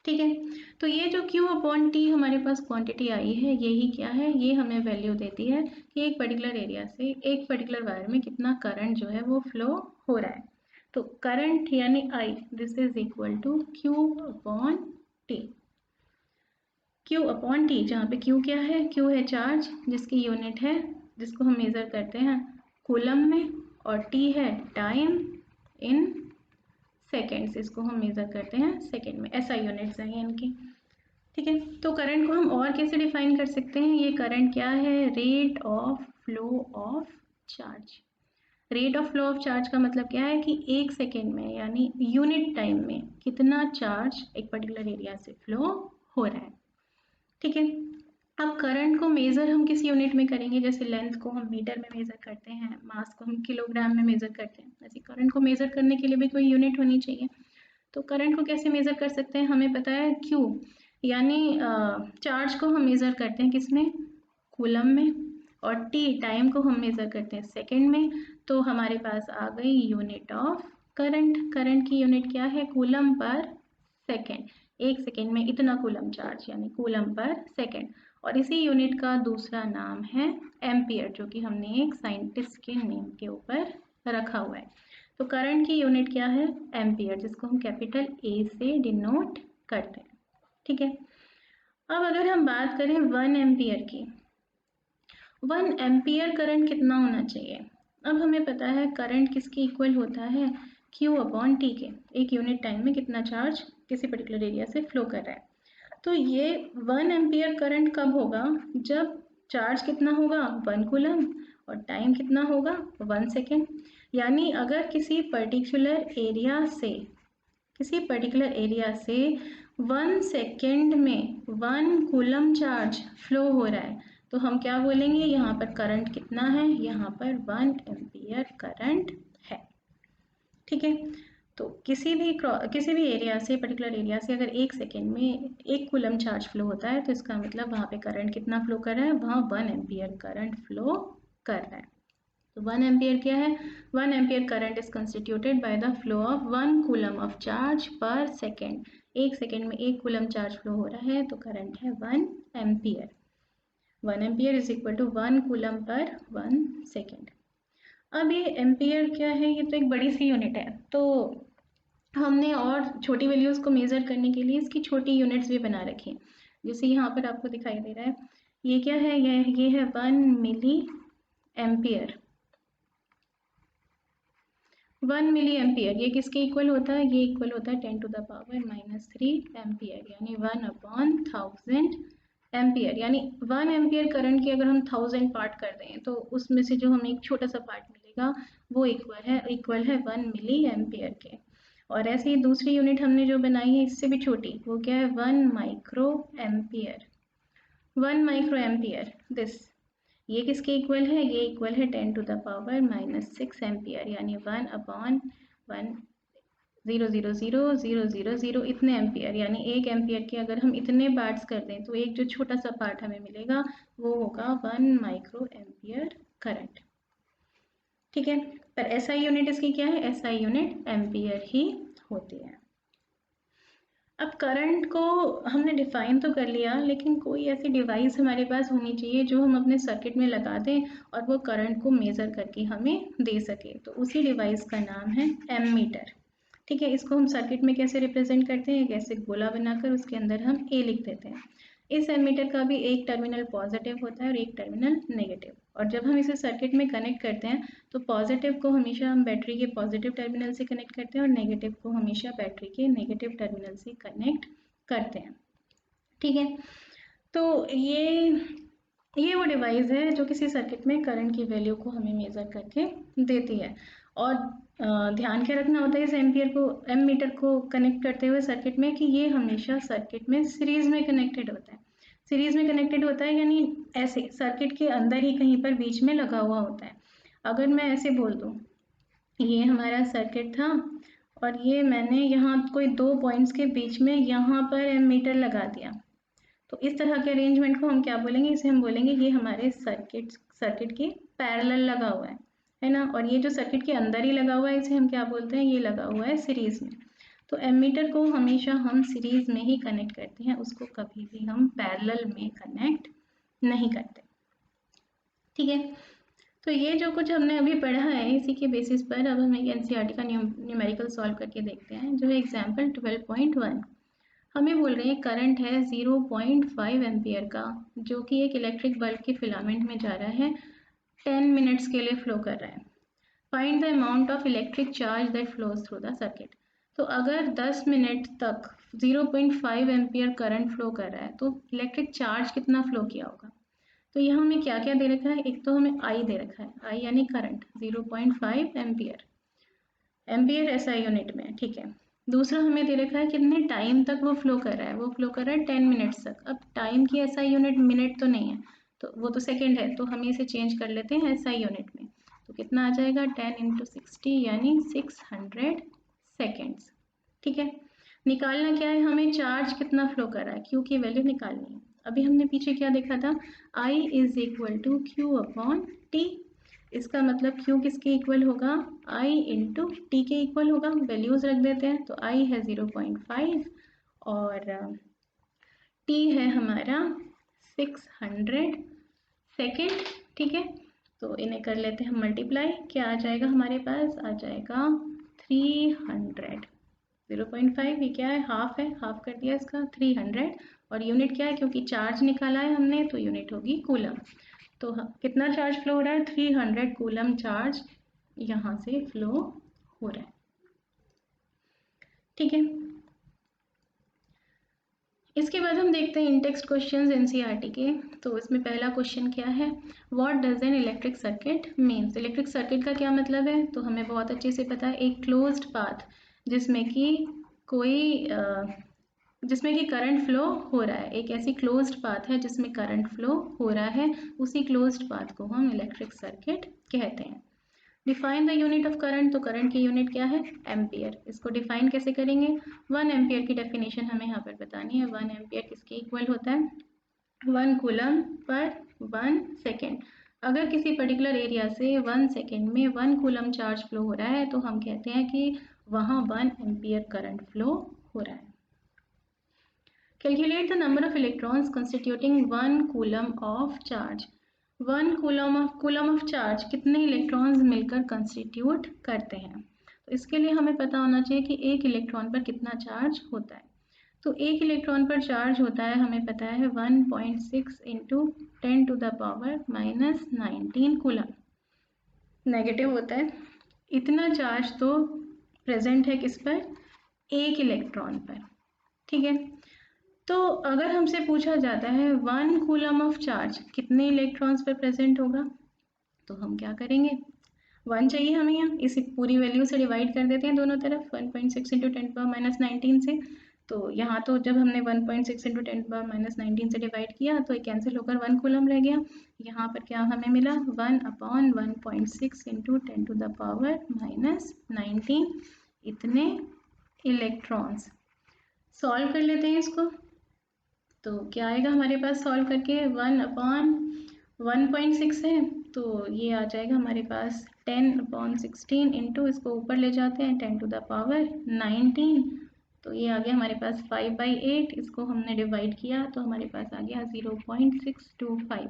ठीक है, तो ये जो Q अपॉन टी हमारे पास क्वांटिटी आई है, यही क्या है, ये हमें वैल्यू देती है कि एक पर्टिकुलर एरिया से एक पर्टिकुलर वायर में कितना करंट जो है वो फ्लो हो रहा है। तो करंट यानी I, this is equal to Q upon T. Q upon T, जहाँ पे Q क्या है, Q है चार्ज जिसकी यूनिट है, जिसको हम मेज़र करते हैं कूलम में, और T है टाइम इन सेकेंड्स, इसको हम मेज़र करते हैं सेकेंड में, ऐसा यूनिट्स हैं इनकी। ठीक है, तो करंट को हम और कैसे डिफाइन कर सकते हैं, ये करंट क्या है, rate of flow of charge. Rate of flow of charge का मतलब क्या है कि 1 सेकेंड में यानी यूनिट टाइम में कितना चार्ज एक पर्टिकुलर एरिया से फ्लो हो रहा है। ठीक है, अब करंट को मेज़र हम किस यूनिट में करेंगे, जैसे लेंथ को हम मीटर में मेज़र करते हैं, मास को हम किलोग्राम में मेज़र करते हैं, ऐसे करंट को मेज़र करने के लिए भी कोई यूनिट होनी चाहिए। तो करंट को कैसे मेज़र कर सकते हैं, हमें पता है Q, यानी चार्ज को हम मेज़र करते हैं किसमें, कूलम में, और T टाइम को हम मेज़र करते हैं सेकेंड में। तो हमारे पास आ गई यूनिट ऑफ करंट। करंट की यूनिट क्या है, कूलम पर सेकेंड, 1 सेकेंड में इतना कूलम चार्ज यानी कूलम पर सेकेंड। और इसी यूनिट का दूसरा नाम है एम्पियर, जो कि हमने एक साइंटिस्ट के नेम के ऊपर रखा हुआ है। तो करंट की यूनिट क्या है, एम्पियर, जिसको हम कैपिटल ए से डिनोट करते हैं। ठीक है, अब अगर हम बात करें 1 एम्पियर की, 1 एम्पियर करंट कितना होना चाहिए, अब हमें पता है करंट किसके इक्वल होता है, Q अपॉन टी के। एक यूनिट टाइम में कितना चार्ज किसी पर्टिकुलर एरिया से फ्लो कर रहा है। तो ये 1 एम्पियर करंट कब होगा, जब चार्ज कितना होगा 1 कूलम और टाइम कितना होगा 1 सेकेंड। यानी अगर किसी पर्टिकुलर एरिया से 1 सेकेंड में 1 कूलम चार्ज फ्लो हो रहा है, तो हम क्या बोलेंगे, यहाँ पर करंट कितना है, यहाँ पर 1 एम्पियर करंट है। ठीक है, तो किसी भी एरिया से, पर्टिकुलर एरिया से अगर 1 सेकेंड में 1 कूलम चार्ज फ्लो होता है, तो इसका मतलब वहाँ पे करंट कितना फ्लो कर रहा है, वहाँ 1 एम्पियर करंट फ्लो कर रहा है। तो 1 एम्पियर क्या है, 1 ampere current is constituted by the flow of 1 coulomb of charge पर सेकेंड। 1 सेकेंड में 1 कूलम चार्ज फ्लो हो रहा है, तो करंट है 1 ampere. 1 ampere is equal to 1 coulomb per 1 second. अब ये एम्पियर क्या है, ये तो एक बड़ी सी यूनिट है, तो हमने और छोटी वैल्यूज़ को मेज़र करने के लिए इसकी छोटी यूनिट्स भी बना रखी हैं। जैसे यहाँ पर आपको दिखाई दे रहा है, ये क्या है, ये है 1 मिली एम्पियर। 1 मिली एम्पियर ये किसके इक्वल होता है, ये इक्वल होता है 10 टू द पावर -3 एम्पियर, यानी 1 अपॉन 1000 एम्पियर। यानी 1 एम्पियर करंट की अगर हम 1000 पार्ट कर दें, तो उसमें से जो हमें एक छोटा सा पार्ट मिलेगा वो इक्वल है 1 मिली एम्पियर के। और ऐसे ही दूसरी यूनिट हमने जो बनाई है इससे भी छोटी, वो क्या है 1 micro ampere. 1 micro ampere this, ये किसके इक्वल है, ये इक्वल है 10 टू द पावर -6 एम्पियर, यानी 1 अपॉन 1,000,000 इतने एम्पियर। यानी 1 एम्पियर के अगर हम इतने पार्ट्स कर दें, तो एक जो छोटा सा पार्ट हमें मिलेगा वो होगा 1 माइक्रो एम्पियर करंट। ठीक है, पर एसआई यूनिट इसकी क्या है, एसआई यूनिट एम्पियर ही होती है। अब करंट को हमने डिफाइन तो कर लिया, लेकिन कोई ऐसी डिवाइस हमारे पास होनी चाहिए जो हम अपने सर्किट में लगा दें और वो करंट को मेज़र करके हमें दे सके। तो उसी डिवाइस का नाम है एमीटर। ठीक है, इसको हम सर्किट में कैसे रिप्रेजेंट करते हैं, कैसे गोला बनाकर उसके अंदर हम ए लिख देते हैं। इस एमीटर का भी एक टर्मिनल पॉजिटिव होता है और एक टर्मिनल नेगेटिव। और जब हम इसे सर्किट में कनेक्ट करते हैं, तो पॉजिटिव को हमेशा हम बैटरी के पॉजिटिव टर्मिनल से कनेक्ट करते हैं और नेगेटिव को हमेशा बैटरी के नेगेटिव टर्मिनल से कनेक्ट करते हैं। ठीक है, तो ये वो डिवाइस है जो किसी सर्किट में करंट की वैल्यू को हमें मेज़र करके देती है। और ध्यान क्या रखना होता है इस एमीटर को कनेक्ट करते हुए सर्किट में, कि ये हमेशा सर्किट में सीरीज़ में कनेक्टेड होता है। सीरीज़ में कनेक्टेड होता है यानी ऐसे सर्किट के अंदर ही कहीं पर बीच में लगा हुआ होता है। अगर मैं ऐसे बोल दूँ, ये हमारा सर्किट था और ये मैंने यहाँ कोई 2 पॉइंट्स के बीच में यहाँ पर एमीटर लगा दिया, तो इस तरह के अरेंजमेंट को हम क्या बोलेंगे, इसे हम बोलेंगे ये हमारे सर्किट के पैरेलल लगा हुआ है ना। और ये जो सर्किट के अंदर ही लगा हुआ है, इसे हम क्या बोलते हैं, ये लगा हुआ है सीरीज में। तो एमीटर को हमेशा हम सीरीज में ही कनेक्ट करते हैं, उसको कभी भी हम पैरेलल में कनेक्ट नहीं करते। ठीक है, तो ये जो कुछ हमने अभी पढ़ा है, इसी के बेसिस पर अब हम एक एनसीईआरटी का न्यूमेरिकल सॉल्व करके देखते हैं, जो है एग्जाम्पल 12.1। हमें बोल रहे हैं करंट है 0.5 एम्पियर का, जो कि एक इलेक्ट्रिक बल्ब के फिलामेंट में जा रहा है, 10 मिनट्स के लिए फ्लो कर रहा है। Find the amount of electric charge that flows through the circuit. तो अगर 10 मिनट तक 0.5 एम्पियर करंट फ्लो कर रहा है, तो इलेक्ट्रिक चार्ज कितना फ्लो किया होगा। तो यहाँ हमें क्या क्या दे रखा है, एक तो हमें आई दे रखा है, आई यानी current 0.5 ampere, ampere SI unit में। ठीक है, दूसरा हमें दे रखा है कितने टाइम तक वो फ्लो कर रहा है, वो फ्लो कर रहा है 10 मिनट्स तक। अब टाइम की एसआई यूनिट मिनट तो नहीं है, तो वो तो सेकंड है, तो हम इसे चेंज कर लेते हैं एसआई यूनिट में। तो कितना आ जाएगा 10 × 60 यानी 600 सेकेंड्स। ठीक है, निकालना क्या है, हमें चार्ज कितना फ्लो कर रहा है, क्यू की वैल्यू निकालनी है। अभी हमने पीछे क्या देखा था, I is equal to Q upon T. इसका मतलब Q किसके इक्वल होगा, I इंटू टी के इक्वल होगा। वैल्यूज रख देते हैं, तो I है 0.5 और T है हमारा 600 सेकेंड। ठीक है, तो इन्हें कर लेते हैं हम मल्टीप्लाई, क्या आ जाएगा हमारे पास, आ जाएगा 300। 0.5 ये क्या है, हाफ है, हाफ कर दिया इसका 300। और यूनिट क्या है, क्योंकि चार्ज निकाला है हमने, तो यूनिट होगी कूलम। तो कितना चार्ज फ्लो हो रहा है, 300 कूलम चार्ज यहाँ से फ्लो हो रहा है। ठीक है, इसके बाद हम देखते हैं इन टेक्स्ट क्वेश्चंस एनसीईआरटी के। तो इसमें पहला क्वेश्चन क्या है, what does an electric circuit means. Electric circuit का क्या मतलब है, तो हमें बहुत अच्छे से पता है, एक क्लोज्ड पाथ जिसमें कि कोई जिसमें कि करंट फ्लो हो रहा है, एक ऐसी क्लोज्ड पाथ है जिसमें करंट फ्लो हो रहा है, उसी क्लोज्ड पाथ को हम इलेक्ट्रिक सर्किट कहते हैं। Define the unit of current, तो करंट की यूनिट क्या है, एम्पियर। इसको डिफाइन कैसे करेंगे, 1 एम्पियर की डेफिनेशन हमें यहाँ पर बतानी है। 1 एम्पियर किसके इक्वल होता है, 1 कूलम पर 1 सेकेंड। अगर किसी पर्टिकुलर एरिया से 1 सेकेंड में 1 कूलम चार्ज फ्लो हो रहा है तो हम कहते हैं कि वहाँ 1 एम्पियर करंट फ्लो हो रहा है। Calculate the number of electrons constituting 1 coulomb of charge. 1 coulomb of charge कितने इलेक्ट्रॉन्स मिलकर कंस्टिट्यूट करते हैं। तो इसके लिए हमें पता होना चाहिए कि एक इलेक्ट्रॉन पर कितना चार्ज होता है। तो एक इलेक्ट्रॉन पर चार्ज होता है, हमें पता है 1.6 into 10 to the power minus 19 coulomb. Negative होता है, इतना चार्ज तो प्रेजेंट है किस पर, एक इलेक्ट्रॉन पर। ठीक है, तो अगर हमसे पूछा जाता है 1 कूलम ऑफ चार्ज कितने इलेक्ट्रॉन्स पर प्रेजेंट होगा, तो हम क्या करेंगे, 1 चाहिए हमें, यहाँ इस पूरी वैल्यू से डिवाइड कर देते हैं दोनों तरफ, 1.6 इंटू 10 पावर माइनस 19 से। तो यहाँ तो जब हमने 1.6 इंटू 10 पावर माइनस 19 से डिवाइड किया तो ये कैंसिल होकर 1 कूलम रह गया। यहाँ पर क्या हमें मिला, 1/1.6 into 10 to the power minus 19 इतने इलेक्ट्रॉन्स। सॉल्व कर लेते हैं इसको, तो क्या आएगा हमारे पास सॉल्व करके, 1/1.6 है तो ये आ जाएगा हमारे पास 10/16 इंटू, इसको ऊपर ले जाते हैं 10 टू द पावर 19, तो ये आ गया हमारे पास 5/8। इसको हमने डिवाइड किया तो हमारे पास आ गया 0.625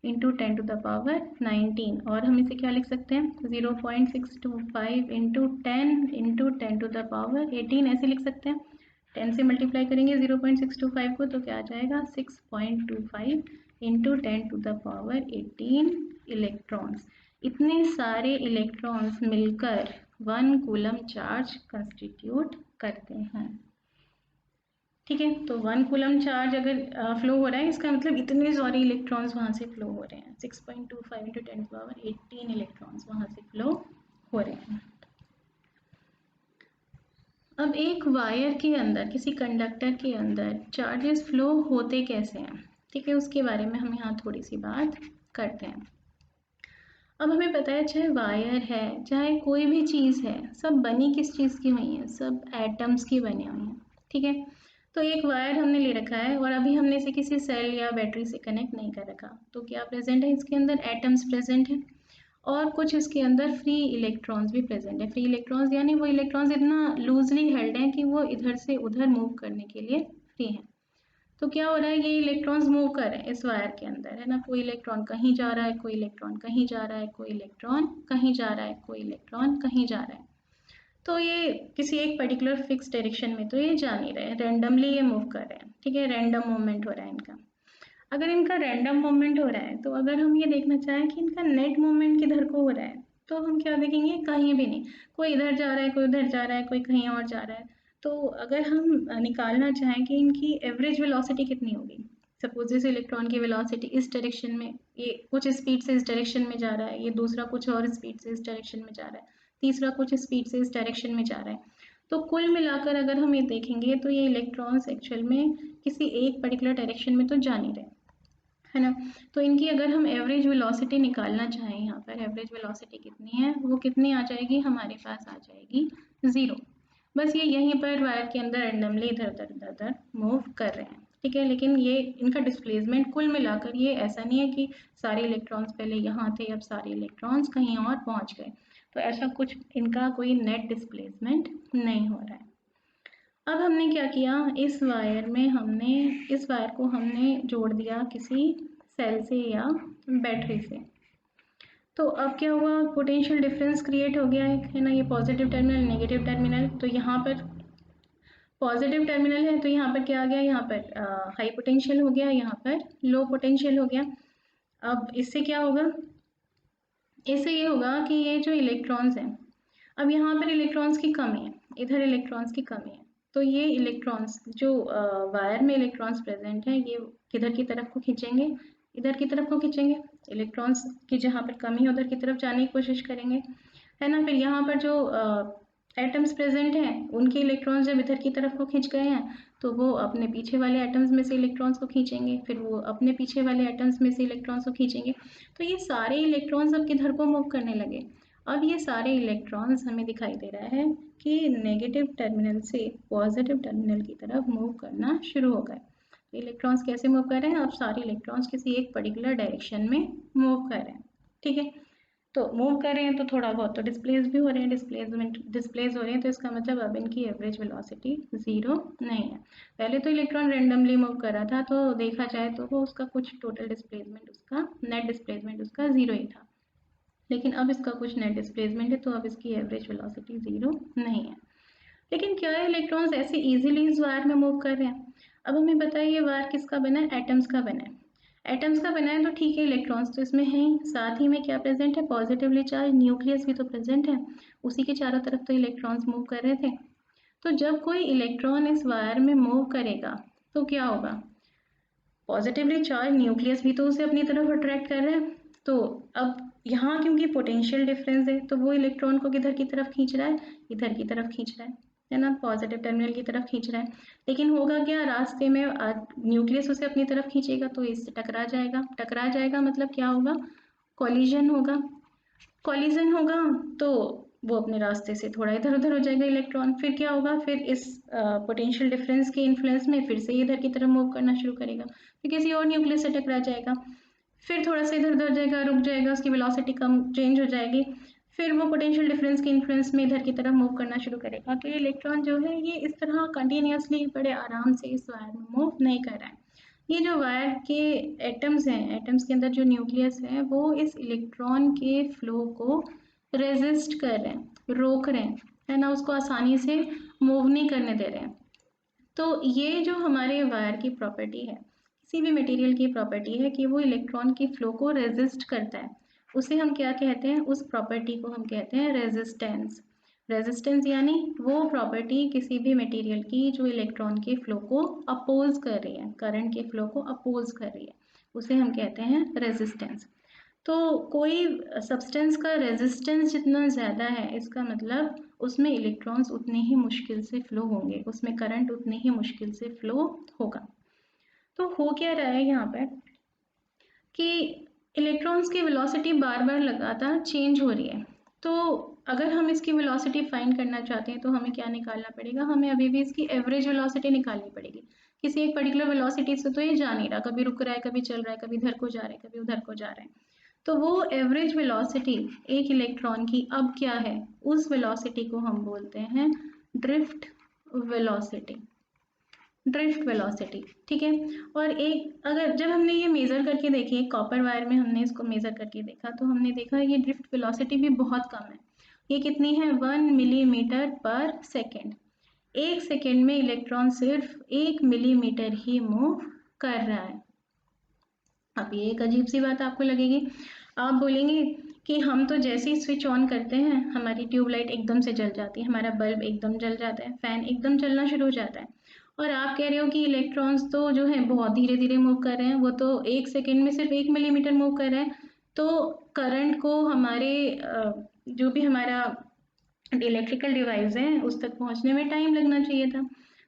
इंटू 10 टू द पावर 19। और हम इसे क्या लिख सकते हैं, 0.625 इंटू 10 टू द पावर 18 ऐसे लिख सकते हैं। 10 से मल्टीप्लाई करेंगे 0.625 को तो क्या आ जाएगा, 6.25 into 10 to the power 18 electrons. इतने सारे इलेक्ट्रॉन्स मिलकर 1 कूलम चार्ज कंस्टिट्यूट करते हैं। ठीक है, तो 1 कूलम चार्ज अगर फ्लो हो रहा है, इसका मतलब इतने सारे इलेक्ट्रॉन्स वहाँ से फ्लो हो रहे हैं, 6.25 इंटू 10 टू पावर 18 इलेक्ट्रॉन्स वहाँ से फ्लो हो रहे हैं। अब एक वायर के अंदर, किसी कंडक्टर के अंदर चार्जेस फ्लो होते कैसे हैं, ठीक है, उसके बारे में हम यहाँ थोड़ी सी बात करते हैं। अब हमें पता है चाहे वायर है चाहे कोई भी चीज़ है, सब बनी किस चीज़ की हुई है, सब एटम्स की बनी हुई हैं। ठीक है, तो एक वायर हमने ले रखा है और अभी हमने इसे किसी सेल या बैटरी से कनेक्ट नहीं कर रखा, तो क्या प्रेजेंट है इसके अंदर, एटम्स प्रेजेंट है और कुछ इसके अंदर फ्री इलेक्ट्रॉन्स भी प्रेजेंट है। फ्री इलेक्ट्रॉन्स यानी वो इलेक्ट्रॉन्स इतना लूजली हेल्ड हैं कि वो इधर से उधर मूव करने के लिए फ्री हैं। तो क्या हो रहा है, ये इलेक्ट्रॉन्स मूव कर रहे हैं इस वायर के अंदर, है ना, कोई इलेक्ट्रॉन कहीं जा रहा है, कोई इलेक्ट्रॉन कहीं जा रहा है, कोई इलेक्ट्रॉन कहीं जा रहा है, कोई इलेक्ट्रॉन कहीं जा रहा है। तो ये किसी एक पर्टिकुलर फिक्स डायरेक्शन में तो ये जा नहीं रहे हैं, रैंडमली ये मूव कर रहे हैं। ठीक है, रैंडम मूवमेंट हो रहा है इनका। अगर इनका रैंडम मूवमेंट हो रहा है तो अगर हम ये देखना चाहें कि इनका नेट मूवमेंट किधर को हो रहा है, तो हम क्या देखेंगे, कहीं भी नहीं, कोई इधर जा रहा है, कोई उधर जा रहा है, कोई कहीं और जा रहा है। तो अगर हम निकालना चाहें कि इनकी एवरेज वेलोसिटी कितनी होगी, सपोज इस इलेक्ट्रॉन की वेलोसिटी इस डायरेक्शन में, ये कुछ स्पीड से इस डायरेक्शन में जा रहा है, ये दूसरा कुछ और स्पीड से इस डायरेक्शन में जा रहा है, तीसरा कुछ स्पीड से इस डायरेक्शन में जा रहा है, तो कुल मिलाकर अगर हम ये देखेंगे तो ये इलेक्ट्रॉन्स एक्चुअल में किसी एक पर्टिकुलर डायरेक्शन में तो जा नहीं रहे, है ना। तो इनकी अगर हम एवरेज वेलोसिटी निकालना चाहें, यहाँ पर एवरेज वेलोसिटी कितनी है, वो कितनी आ जाएगी, हमारे पास आ जाएगी 0। बस ये यहीं पर वायर के अंदर रैंडमली इधर उधर इधर उधर मूव कर रहे हैं। ठीक है, लेकिन ये इनका डिस्प्लेसमेंट कुल मिलाकर ये ऐसा नहीं है कि सारे इलेक्ट्रॉन्स पहले यहाँ थे अब सारे इलेक्ट्रॉन्स कहीं और पहुँच गए, तो ऐसा कुछ इनका कोई नेट डिस्प्लेसमेंट नहीं हो रहा है। अब हमने क्या किया, इस वायर को हमने जोड़ दिया किसी सेल से या बैटरी से। तो अब क्या हुआ, पोटेंशियल डिफरेंस क्रिएट हो गया है ना, ये पॉजिटिव टर्मिनल नेगेटिव टर्मिनल, तो यहाँ पर पॉजिटिव टर्मिनल है तो यहाँ पर क्या आ गया, यहाँ पर हाई पोटेंशियल हो गया, यहाँ पर लो पोटेंशियल हो गया। अब इससे क्या होगा, इससे ये होगा कि ये जो इलेक्ट्रॉन्स हैं, अब यहाँ पर इलेक्ट्रॉन्स की कमी है, इधर इलेक्ट्रॉन्स की कमी है, तो ये इलेक्ट्रॉन्स जो वायर में इलेक्ट्रॉन्स प्रेजेंट है ये किधर की तरफ को खींचेंगे, इधर की तरफ को खींचेंगे, इलेक्ट्रॉन्स की जहाँ पर कमी है उधर की तरफ जाने की कोशिश करेंगे, है ना। फिर यहाँ पर जो एटम्स प्रेजेंट हैं उनके इलेक्ट्रॉन्स जब इधर की तरफ को खींच गए हैं तो वो अपने पीछे वाले एटम्स में से इलेक्ट्रॉन्स को खींचेंगे, फिर वो अपने पीछे वाले एटम्स में से इलेक्ट्रॉन्स को खींचेंगे, तो ये सारे इलेक्ट्रॉन्स अब किधर को मूव करने लगे। अब ये सारे इलेक्ट्रॉन्स हमें दिखाई दे रहा है कि नेगेटिव टर्मिनल से पॉजिटिव टर्मिनल की तरफ मूव करना शुरू हो गए। तो इलेक्ट्रॉन्स कैसे मूव कर रहे हैं, अब सारे इलेक्ट्रॉन्स किसी एक पर्टिकुलर डायरेक्शन में मूव कर रहे हैं, ठीक है। तो मूव कर रहे हैं तो थोड़ा बहुत तो डिस्प्लेस भी हो रहे हैं, डिस्प्लेस हो रहे हैं, तो इसका मतलब अब इनकी एवरेज वेलोसिटी 0 नहीं है। पहले तो इलेक्ट्रॉन रेंडमली मूव कर रहा था तो देखा जाए तो वो उसका कुछ टोटल डिस्प्लेसमेंट उसका नेट डिस्प्लेसमेंट उसका 0 ही था, लेकिन अब इसका कुछ नेट डिस्प्लेसमेंट है तो अब इसकी एवरेज वेलोसिटी 0 नहीं है। लेकिन क्या है, इलेक्ट्रॉन्स ऐसे इजीली इस वायर में मूव कर रहे हैं। अब हमें बताइए ये वायर किसका बना है, एटम्स का बना है। एटम्स का बना है तो ठीक है, इलेक्ट्रॉन्स तो इसमें है ही, साथ ही में क्या प्रेजेंट है, पॉजिटिवली चार्ज न्यूक्लियस भी तो प्रेजेंट है, उसी के चारों तरफ तो इलेक्ट्रॉन्स मूव कर रहे थे। तो जब कोई इलेक्ट्रॉन इस वायर में मूव करेगा तो क्या होगा, पॉजिटिवली चार्ज न्यूक्लियस भी तो उसे अपनी तरफ अट्रैक्ट कर रहा है। तो अब यहाँ क्योंकि पोटेंशियल डिफरेंस है तो वो इलेक्ट्रॉन को किधर की तरफ खींच रहा है, इधर की तरफ खींच रहा है ना, पॉजिटिव टर्मिनल की तरफ खींच रहा है। लेकिन होगा क्या, रास्ते में न्यूक्लियस उसे अपनी तरफ खींचेगा तो इससे टकरा जाएगा, टकरा जाएगा मतलब क्या होगा, कॉलिजन होगा, कॉलिजन होगा तो वो अपने रास्ते से थोड़ा इधर उधर हो जाएगा इलेक्ट्रॉन, फिर क्या होगा, फिर इस पोटेंशियल डिफरेंस के इन्फ्लुएंस में फिर से इधर की तरफ मूव करना शुरू करेगा, फिर किसी और न्यूक्लियस से टकरा जाएगा, फिर थोड़ा सा इधर उधर जाएगा, रुक जाएगा, उसकी वेलोसिटी कम चेंज हो जाएगी, फिर वो पोटेंशियल डिफरेंस के इन्फ्लुएंस में इधर की तरफ मूव करना शुरू करेगा। तो ये इलेक्ट्रॉन जो है ये इस तरह कंटिन्यूसली बड़े आराम से इस वायर में मूव नहीं कर रहा है। ये जो वायर के एटम्स हैं, एटम्स के अंदर जो न्यूक्लियस है वो इस इलेक्ट्रॉन के फ्लो को रेजिस्ट कर रहे हैं, रोक रहे हैं, है ना, उसको आसानी से मूव नहीं करने दे रहे हैं। तो ये जो हमारे वायर की प्रॉपर्टी है, किसी भी मटेरियल की प्रॉपर्टी है कि वो इलेक्ट्रॉन की फ्लो को रेजिस्ट करता है, उसे हम क्या कहते हैं, उस प्रॉपर्टी को हम कहते हैं रेजिस्टेंस। रेजिस्टेंस यानी वो प्रॉपर्टी किसी भी मटेरियल की जो इलेक्ट्रॉन के फ्लो को अपोज कर रही है, करंट के फ्लो को अपोज कर रही है, उसे हम कहते हैं रेजिस्टेंस। तो कोई सब्सटेंस का रेजिस्टेंस जितना ज़्यादा है इसका मतलब उसमें इलेक्ट्रॉन्स उतने ही मुश्किल से फ्लो होंगे, उसमें करंट उतनी ही मुश्किल से फ्लो होगा। तो हो क्या रहा है यहाँ पर कि इलेक्ट्रॉन्स की वेलोसिटी बार बार लगातार चेंज हो रही है। तो अगर हम इसकी वेलोसिटी फाइंड करना चाहते हैं तो हमें क्या निकालना पड़ेगा, हमें अभी भी इसकी एवरेज वेलोसिटी निकालनी पड़ेगी। किसी एक पर्टिकुलर वेलोसिटी से तो ये जा नहीं रहा, कभी रुक रहा है, कभी चल रहा है, कभी इधर को जा रहा है, कभी उधर को जा रहा है। तो वो एवरेज वेलोसिटी एक इलेक्ट्रॉन की अब क्या है, उस वेलोसिटी को हम बोलते हैं ड्रिफ्ट वेलोसिटी, ड्रिफ्ट वेलोसिटी, ठीक है। और एक अगर जब हमने ये मेज़र करके देखी है कॉपर वायर में, हमने इसको मेज़र करके देखा तो हमने देखा ये ड्रिफ्ट वेलोसिटी भी बहुत कम है। ये कितनी है, 1 मिलीमीटर पर सेकेंड। एक सेकेंड में इलेक्ट्रॉन सिर्फ 1 मिलीमीटर ही मूव कर रहा है। अब ये एक अजीब सी बात आपको लगेगी, आप बोलेंगे कि हम तो जैसे ही स्विच ऑन करते हैं हमारी ट्यूबलाइट एकदम से जल जाती है, हमारा बल्ब एकदम जल जाता है, फैन एकदम चलना शुरू हो जाता है, और आप कह रहे हो कि इलेक्ट्रॉन्स तो जो है बहुत धीरे धीरे मूव कर रहे हैं, वो तो एक सेकेंड में सिर्फ 1 मिलीमीटर मूव कर रहे हैं, तो करंट को हमारे जो भी हमारा इलेक्ट्रिकल डिवाइस है उस तक पहुंचने में टाइम लगना चाहिए था,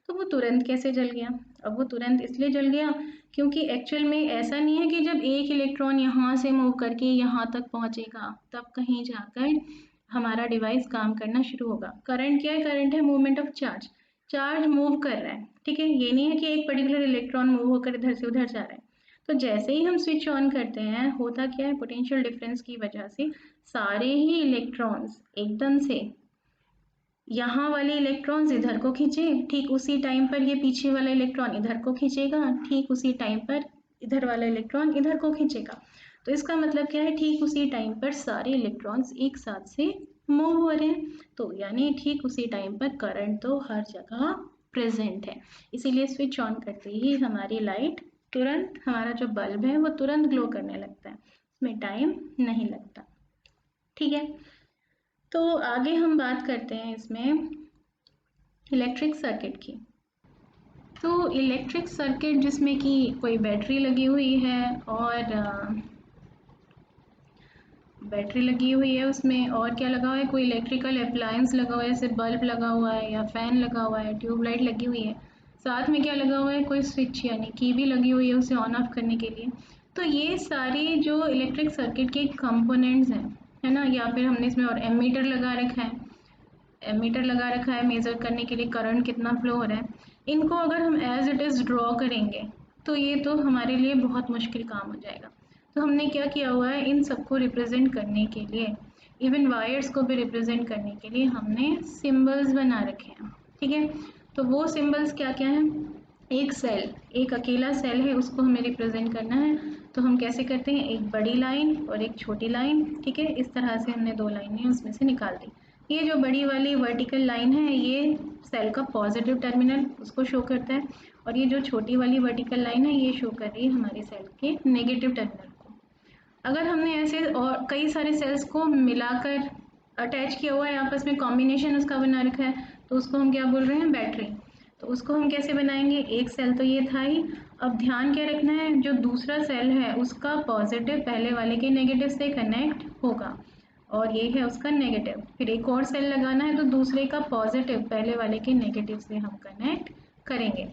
तो वो तुरंत कैसे जल गया। अब वो तुरंत इसलिए जल गया क्योंकि एक्चुअल में ऐसा नहीं है कि जब एक इलेक्ट्रॉन यहाँ से मूव करके यहाँ तक पहुँचेगा तब कहीं जाकर हमारा डिवाइस काम करना शुरू होगा। करंट क्या है, करंट है movement of charge, charge move कर रहा है, ठीक है, ये नहीं है कि एक पर्टिकुलर इलेक्ट्रॉन मूव होकर इधर से उधर जा रहा है। तो जैसे ही हम स्विच ऑन करते हैं होता क्या है, पोटेंशियल डिफरेंस की वजह से सारे ही इलेक्ट्रॉन्स एकदम से यहाँ वाले इलेक्ट्रॉन्स इधर को खींचे, ठीक उसी टाइम पर ये पीछे वाला इलेक्ट्रॉन इधर को खींचेगा, ठीक उसी टाइम पर इधर वाला इलेक्ट्रॉन इधर को खींचेगा। तो इसका मतलब क्या है, ठीक उसी टाइम पर सारे इलेक्ट्रॉन्स एक साथ से मूव हो रहे हैं, तो यानी ठीक उसी टाइम पर करंट तो हर जगह प्रेजेंट है, इसीलिए स्विच ऑन करते ही हमारी लाइट तुरंत हमारा जो बल्ब है वो तुरंत ग्लो करने लगता है, उसमें टाइम नहीं लगता। ठीक है, तो आगे हम बात करते हैं इसमें इलेक्ट्रिक सर्किट की। तो इलेक्ट्रिक सर्किट जिसमें कि कोई बैटरी लगी हुई है और बैटरी लगी हुई है उसमें, और क्या लगा हुआ है, कोई इलेक्ट्रिकल अप्लायंस लगा हुआ है, जैसे बल्ब लगा हुआ है या फैन लगा हुआ है, ट्यूबलाइट लगी हुई है, साथ में क्या लगा हुआ है, कोई स्विच यानी की भी लगी हुई है उसे ऑन ऑफ करने के लिए। तो ये सारी जो इलेक्ट्रिक सर्किट के कंपोनेंट्स हैं, है ना, या फिर हमने इसमें और एमीटर लगा रखा है, एमीटर लगा रखा है मेज़र करने के लिए करंट कितना फ्लो हो रहा है। इनको अगर हम एज इट इज़ ड्रॉ करेंगे तो ये तो हमारे लिए बहुत मुश्किल काम हो जाएगा। तो हमने क्या किया हुआ है, इन सबको रिप्रेजेंट करने के लिए, इवन वायर्स को भी रिप्रेजेंट करने के लिए हमने सिंबल्स बना रखे हैं। ठीक है, तो वो सिंबल्स क्या क्या हैं, एक सेल, एक अकेला सेल है उसको हमें रिप्रेजेंट करना है, तो हम कैसे करते हैं, एक बड़ी लाइन और एक छोटी लाइन। ठीक है, इस तरह से हमने दो लाइनें उसमें से निकाल दी। ये जो बड़ी वाली वर्टिकल लाइन है ये सेल का पॉजिटिव टर्मिनल उसको शो करता है, और ये जो छोटी वाली वर्टिकल लाइन है ये शो कर रही है हमारे सेल के नेगेटिव टर्मिनल को। अगर हमने ऐसे और कई सारे सेल्स को मिलाकर अटैच किया हुआ है, आपस में कॉम्बिनेशन उसका बना रखा है, तो उसको हम क्या बोल रहे हैं, बैटरी। तो उसको हम कैसे बनाएंगे, एक सेल तो ये था ही, अब ध्यान क्या रखना है, जो दूसरा सेल है उसका पॉजिटिव पहले वाले के नेगेटिव से कनेक्ट होगा, और ये है उसका नेगेटिव, फिर एक और सेल लगाना है तो दूसरे का पॉजिटिव पहले वाले के नेगेटिव से हम कनेक्ट करेंगे।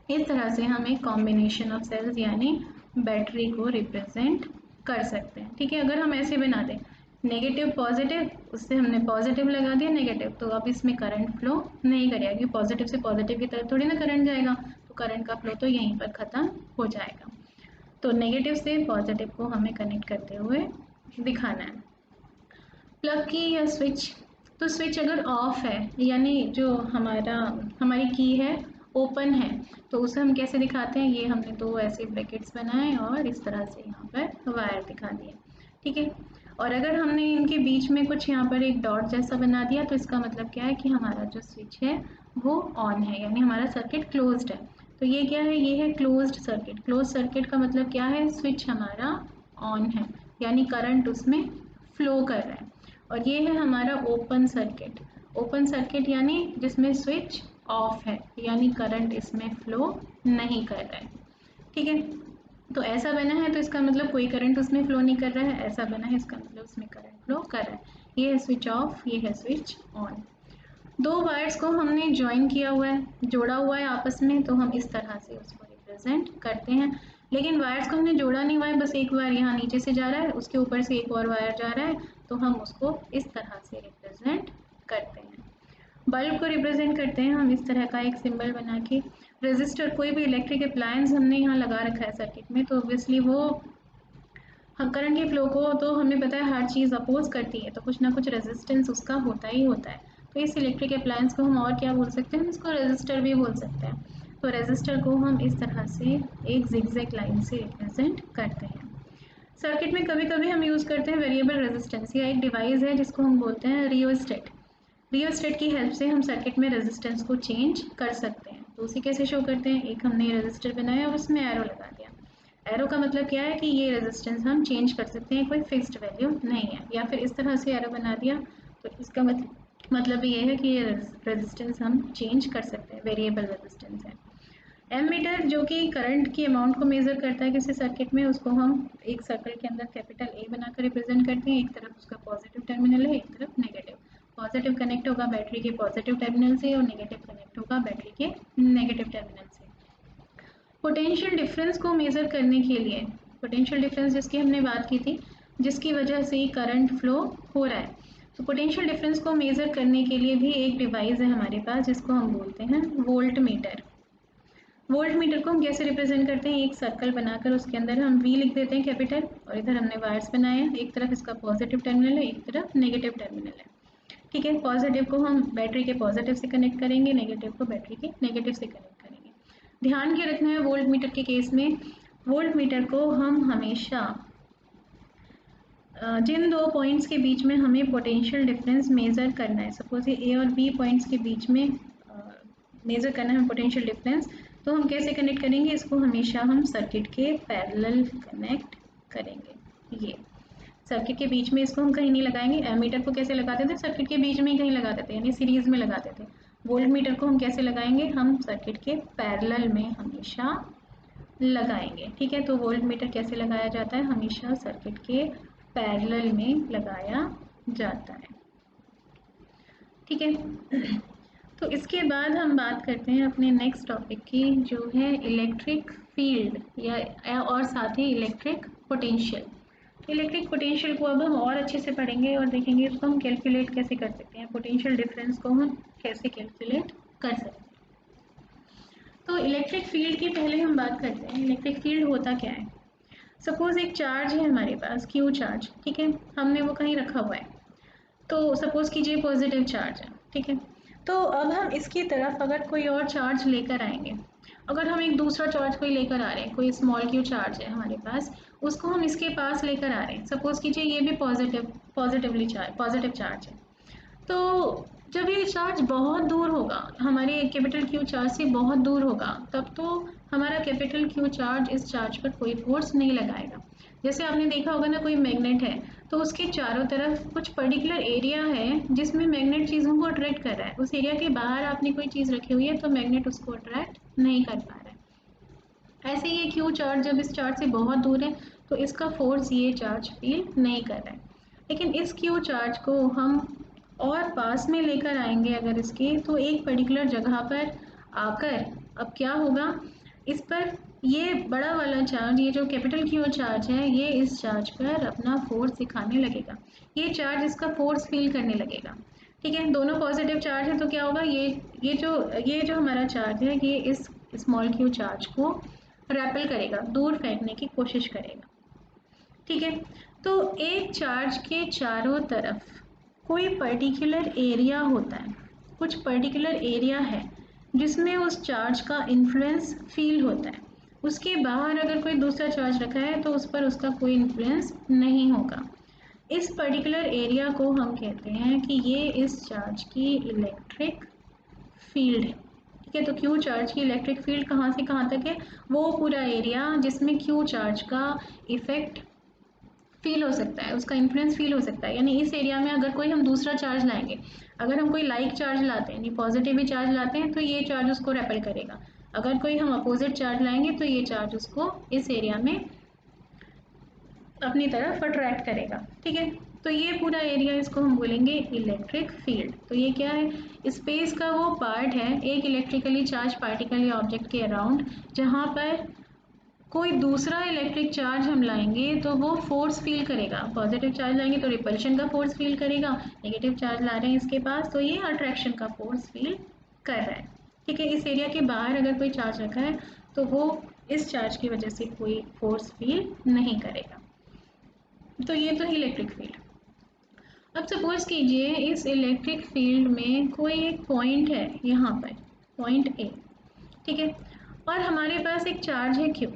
इस तरह से हम एक कॉम्बिनेशन ऑफ सेल्स यानी बैटरी को रिप्रेजेंट कर सकते हैं। ठीक है, अगर हम ऐसे बना दें नेगेटिव पॉजिटिव, उससे हमने पॉजिटिव लगा दिया नेगेटिव, तो अब इसमें करंट फ्लो नहीं करेगा, क्योंकि पॉजिटिव से पॉजिटिव की तरफ थोड़ी ना करंट जाएगा, तो करंट का फ्लो तो यहीं पर ख़त्म हो जाएगा। तो नेगेटिव से पॉजिटिव को हमें कनेक्ट करते हुए दिखाना है। प्लग की या स्विच, तो स्विच अगर ऑफ है यानी जो हमारी की है ओपन है, तो उसे हम कैसे दिखाते हैं, ये हमने दो ऐसे ब्रैकेट्स बनाए और इस तरह से यहाँ पर वायर दिखा दिया। ठीक है, और अगर हमने इनके बीच में कुछ यहाँ पर एक डॉट जैसा बना दिया, तो इसका मतलब क्या है कि हमारा जो स्विच है वो ऑन है, यानी हमारा सर्किट क्लोज्ड है। तो ये क्या है, ये है क्लोज्ड सर्किट। क्लोज सर्किट का मतलब क्या है, स्विच हमारा ऑन है यानी करंट उसमें फ्लो कर रहा है। और ये है हमारा ओपन सर्किट। ओपन सर्किट यानी जिसमें स्विच ऑफ है, यानी करंट इसमें फ्लो नहीं कर रहा है। ठीक है, तो ऐसा बना है तो इसका मतलब कोई करंट उसमें फ्लो नहीं कर रहा है, ऐसा बना है इसका मतलब उसमें करंट फ्लो कर रहा है। ये है स्विच ऑफ, ये है स्विच ऑन। दो वायर्स को हमने ज्वाइन किया हुआ है, जोड़ा हुआ है आपस में, तो हम इस तरह से उसको रिप्रेजेंट करते हैं। लेकिन वायर्स को हमने जोड़ा नहीं हुआ है, बस एक वायर यहाँ नीचे से जा रहा है, उसके ऊपर से एक और वायर जा रहा है, तो हम उसको इस तरह से रिप्रेजेंट करते हैं। बल्ब को रिप्रेजेंट करते हैं हम इस तरह का एक सिंबल बना के। रेजिस्टर, कोई भी इलेक्ट्रिक अप्लायंस हमने यहाँ लगा रखा है सर्किट में, तो ऑब्वियसली वो हम करंट के फ्लो को तो हमें पता है हर चीज़ अपोज करती है, तो कुछ ना कुछ रेजिस्टेंस उसका होता ही होता है। तो इस इलेक्ट्रिक अप्लायंस को हम और क्या बोल सकते हैं, इसको रेजिस्टर भी बोल सकते हैं। तो रेजिस्टर को हम इस तरह से एक जिगजैग लाइन से रिप्रेजेंट करते हैं। सर्किट में कभी कभी हम यूज़ करते हैं वेरिएबल रेजिस्टेंस, या एक डिवाइस है जिसको हम बोलते हैं रियोस्टेट। रियोस्टेट की हेल्प से हम सर्किट में रेजिस्टेंस को चेंज कर सकते हैं। तो उसे कैसे शो करते हैं, एक हमने रेजिस्टर बनाया और उसमें एरो लगा दिया। एरो का मतलब क्या है कि ये रेजिस्टेंस हम चेंज कर सकते हैं, कोई फिक्स्ड वैल्यू नहीं है। या फिर इस तरह से एरो बना दिया, तो इसका मतलब ये है कि ये रेजिस्टेंस हम चेंज कर सकते हैं, वेरिएबल रेजिस्टेंस है। एमीटर जो कि करंट की अमाउंट को मेज़र करता है किसी सर्किट में, उसको हम एक सर्कल के अंदर कैपिटल ए बनाकर रिप्रेजेंट करते हैं। एक तरफ उसका पॉजिटिव टर्मिनल है, एक तरफ नेगेटिव। पॉजिटिव कनेक्ट होगा बैटरी के पॉजिटिव टर्मिनल से और नेगेटिव कनेक्ट होगा बैटरी के नेगेटिव टर्मिनल से। पोटेंशियल डिफरेंस को मेज़र करने के लिए, पोटेंशियल डिफरेंस जिसकी हमने बात की थी, जिसकी वजह से करंट फ्लो हो रहा है, तो पोटेंशियल डिफरेंस को मेज़र करने के लिए भी एक डिवाइस है हमारे पास जिसको हम बोलते हैं वोल्ट मीटर। वोल्ट मीटर को हम कैसे रिप्रेजेंट करते हैं, एक सर्कल बनाकर उसके अंदर हम वी लिख देते हैं कैपिटल, और इधर हमने वायर्स बनाए हैं, एक तरफ इसका पॉजिटिव टर्मिनल है, एक तरफ नेगेटिव टर्मिनल है। ठीक है, पॉजिटिव को हम बैटरी के पॉजिटिव से कनेक्ट करेंगे, नेगेटिव को बैटरी के नेगेटिव से कनेक्ट करेंगे। ध्यान क्या रखना है वोल्ट मीटर के केस में, वोल्ट मीटर को हम हमेशा जिन दो पॉइंट्स के बीच में हमें पोटेंशियल डिफरेंस मेज़र करना है, सपोज ये ए और बी पॉइंट्स के बीच में मेज़र करना है पोटेंशियल डिफरेंस, तो हम कैसे कनेक्ट करेंगे इसको, हमेशा हम सर्किट के पैरेलल कनेक्ट करेंगे। ये सर्किट के बीच में इसको हम कहीं नहीं लगाएंगे। एमीटर को कैसे लगाते थे, सर्किट के बीच में ही कहीं लगाते थे, यानी सीरीज में लगाते थे। वोल्ट मीटर को हम कैसे लगाएंगे, हम सर्किट के पैरेलल में हमेशा लगाएंगे। ठीक है, तो वोल्ट मीटर कैसे लगाया जाता है, हमेशा सर्किट के पैरेलल में लगाया जाता है। ठीक है, तो इसके बाद हम बात करते हैं अपने नेक्स्ट टॉपिक की, जो है इलेक्ट्रिक फील्ड या और साथ ही इलेक्ट्रिक पोटेंशियल। इलेक्ट्रिक पोटेंशियल को अब हम और अच्छे से पढ़ेंगे और देखेंगे इसको हम कैलकुलेट कैसे कर सकते हैं, पोटेंशियल डिफरेंस को हम कैसे कैलकुलेट कर सकते हैं। तो इलेक्ट्रिक फील्ड की पहले हम बात करते हैं, इलेक्ट्रिक फील्ड होता क्या है। सपोज एक चार्ज है हमारे पास, क्यू चार्ज, ठीक है, हमने वो कहीं रखा हुआ है, तो सपोज कीजिए पॉजिटिव चार्ज है, ठीक है। तो अब हम इसकी तरफ अगर कोई और चार्ज लेकर आएंगे, अगर हम एक दूसरा चार्ज कोई लेकर आ रहे हैं, कोई स्मॉल क्यू चार्ज है हमारे पास, उसको हम इसके पास लेकर आ रहे हैं, सपोज कीजिए ये भी पॉजिटिव चार्ज है। तो जब ये चार्ज बहुत दूर होगा, हमारे कैपिटल क्यू चार्ज से बहुत दूर होगा, तब तो हमारा कैपिटल क्यू चार्ज इस चार्ज पर कोई फोर्स नहीं लगाएगा। जैसे आपने देखा होगा ना, कोई मैग्नेट है तो उसके चारों तरफ कुछ पर्टिकुलर एरिया है जिसमें मैग्नेट चीज़ों को अट्रैक्ट कर रहा है, उस एरिया के बाहर आपने कोई चीज़ रखी हुई है तो मैग्नेट उसको अट्रैक्ट नहीं कर पा रहा है। ऐसे ये क्यू चार्ज जब इस चार्ज से बहुत दूर है तो इसका फोर्स ये चार्ज फील नहीं कर रहा है। लेकिन इस क्यू चार्ज को हम और पास में लेकर आएंगे अगर इसके, तो एक पर्टिकुलर जगह पर आकर अब क्या होगा, इस पर ये बड़ा वाला चार्ज, ये जो कैपिटल क्यू चार्ज है, ये इस चार्ज पर अपना फोर्स दिखाने लगेगा, ये चार्ज इसका फोर्स फील करने लगेगा। ठीक है, दोनों पॉजिटिव चार्ज है तो क्या होगा, ये जो हमारा चार्ज है ये इस स्मॉल क्यू चार्ज को रैपल करेगा, दूर फेंकने की कोशिश करेगा। ठीक है, तो एक चार्ज के चारों तरफ कोई पर्टिकुलर एरिया होता है, कुछ पर्टिकुलर एरिया है जिसमें उस चार्ज का इन्फ्लुएंस फील होता है। उसके बाहर अगर कोई दूसरा चार्ज रखा है तो उस पर उसका कोई इन्फ्लुएंस नहीं होगा। इस पर्टिकुलर एरिया को हम कहते हैं कि ये इस चार्ज की इलेक्ट्रिक फील्ड है। ठीक है, तो क्यू चार्ज की इलेक्ट्रिक फील्ड कहाँ से कहाँ तक है, वो पूरा एरिया जिसमें क्यू चार्ज का इफेक्ट फील हो सकता है, उसका इन्फ्लुएंस फील हो सकता है। यानी इस एरिया में अगर कोई हम दूसरा चार्ज लाएंगे, अगर हम कोई लाइक चार्ज लाते हैं, यानी पॉजिटिव चार्ज लाते हैं, तो ये चार्ज उसको रेपेल करेगा। अगर कोई हम अपोजिट चार्ज लाएंगे तो ये चार्ज उसको इस एरिया में अपनी तरफ अट्रैक्ट करेगा। ठीक है, तो ये पूरा एरिया, इसको हम बोलेंगे इलेक्ट्रिक फील्ड। तो ये क्या है, स्पेस का वो पार्ट है एक इलेक्ट्रिकली चार्ज पार्टिकल या ऑब्जेक्ट के अराउंड, जहाँ पर कोई दूसरा इलेक्ट्रिक चार्ज हम लाएंगे तो वो फोर्स फील करेगा। पॉजिटिव चार्ज लाएंगे तो रिपल्शन का फोर्स फील करेगा, नेगेटिव चार्ज ला रहे हैं इसके पास तो ये अट्रैक्शन का फोर्स फील कर रहा है। ठीक है, इस एरिया के बाहर अगर कोई चार्ज रखा है तो वो इस चार्ज की वजह से कोई फोर्स फील नहीं करेगा। तो ये तो इलेक्ट्रिक फील्ड। अब सपोज कीजिए इस इलेक्ट्रिक फील्ड में कोई एक पॉइंट है, यहाँ पर पॉइंट ए, ठीक है, और हमारे पास एक चार्ज है क्यू।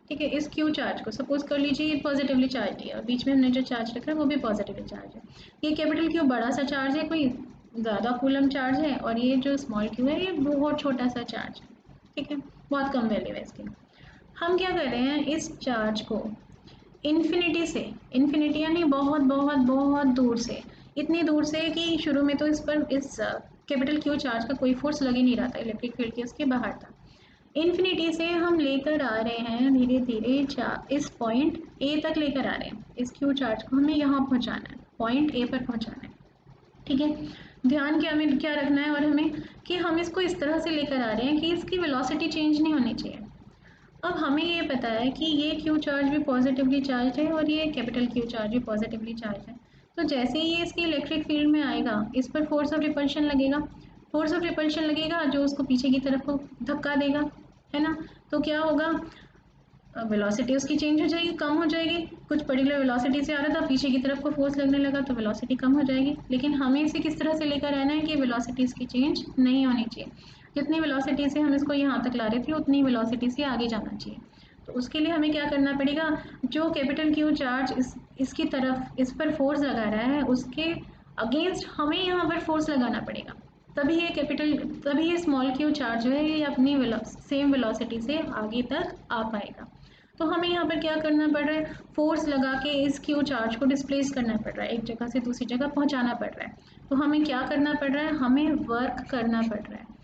ठीक है, इस क्यू चार्ज को सपोज कर लीजिए ये पॉजिटिवली चार्ज है और बीच में हमने जो चार्ज रखा है वो भी पॉजिटिवली चार्ज है। ये कैपिटल क्यू बड़ा सा चार्ज है, कोई ज़्यादा कूलम चार्ज है, और ये जो स्मॉल क्यू है ये बहुत छोटा सा चार्ज है। ठीक है, बहुत कम वैल्यू है इसकी। हम क्या कर रहे हैं, इस चार्ज को इन्फिनिटी से, इन्फिनिटी यानी बहुत बहुत बहुत दूर से, इतनी दूर से कि शुरू में तो इस पर इस कैपिटल क्यू चार्ज का कोई फोर्स लग ही नहीं रहा था, इलेक्ट्रिक फील्ड के इसके बाहर था। इन्फिनिटी से हम लेकर आ रहे हैं धीरे धीरे इस पॉइंट ए तक लेकर आ रहे हैं, इस क्यू चार्ज को हमें यहाँ पहुँचाना है, पॉइंट ए पर पहुँचाना है। ठीक है, ध्यान क्या हमें क्या रखना है और हमें, कि हम इसको इस तरह से लेकर आ रहे हैं कि इसकी वेलोसिटी चेंज नहीं होनी चाहिए। अब हमें ये पता है कि ये क्यू चार्ज भी पॉजिटिवली चार्ज है और ये कैपिटल क्यू चार्ज भी पॉजिटिवली चार्ज है। तो जैसे ही ये इसकी इलेक्ट्रिक फील्ड में आएगा, इस पर फोर्स ऑफ रिपल्शन लगेगा, फोर्स ऑफ रिपल्शन लगेगा जो उसको पीछे की तरफ को धक्का देगा, है ना। तो क्या होगा, वेलोसिटी उसकी चेंज हो जाएगी, कम हो जाएगी। कुछ पर्टिकुलर वेलोसिटी से आ रहा था, पीछे की तरफ को फोर्स लगने लगा तो वेलोसिटी कम हो जाएगी। लेकिन हमें इसे किस तरह से लेकर आना है कि वेलोसिटी इसकी चेंज नहीं होनी चाहिए, जितनी वेलोसिटी से हम इसको यहाँ तक ला रहे थे उतनी वेलोसिटी से आगे जाना चाहिए। तो उसके लिए हमें क्या करना पड़ेगा, जो कैपिटल क्यू चार्ज इसकी तरफ इस पर फोर्स लगा रहा है उसके अगेंस्ट हमें यहाँ पर फोर्स लगाना पड़ेगा। तभी ये स्मॉल क्यू चार्ज जो है ये अपनी सेम वेलोसिटी से आगे तक आ पाएगा। तो हमें यहाँ पर क्या करना पड़ रहा है, फोर्स लगा के इस क्यू चार्ज को डिस्प्लेस करना पड़ रहा है, एक जगह से दूसरी जगह पहुँचाना पड़ रहा है। तो हमें क्या करना पड़ रहा है, हमें वर्क करना पड़ रहा है।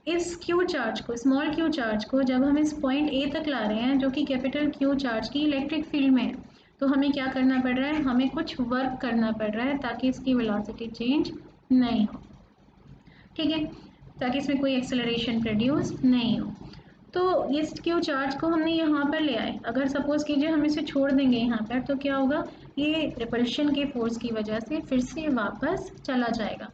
इस क्यू चार्ज को, स्मॉल क्यू चार्ज को जब हम इस पॉइंट ए तक ला रहे हैं जो कि कैपिटल क्यू चार्ज की इलेक्ट्रिक फील्ड में है, तो हमें क्या करना पड़ रहा है, हमें कुछ वर्क करना पड़ रहा है ताकि इसकी वेलोसिटी चेंज नहीं हो, ठीक है, ताकि इसमें कोई एक्सेलरेशन प्रोड्यूस नहीं हो। तो इस क्यू चार्ज को हमने यहाँ पर ले आए, अगर सपोज कीजिए हम इसे छोड़ देंगे यहाँ पर, तो क्या होगा, ये रिपल्शन के फोर्स की वजह से फिर से वापस चला जाएगा।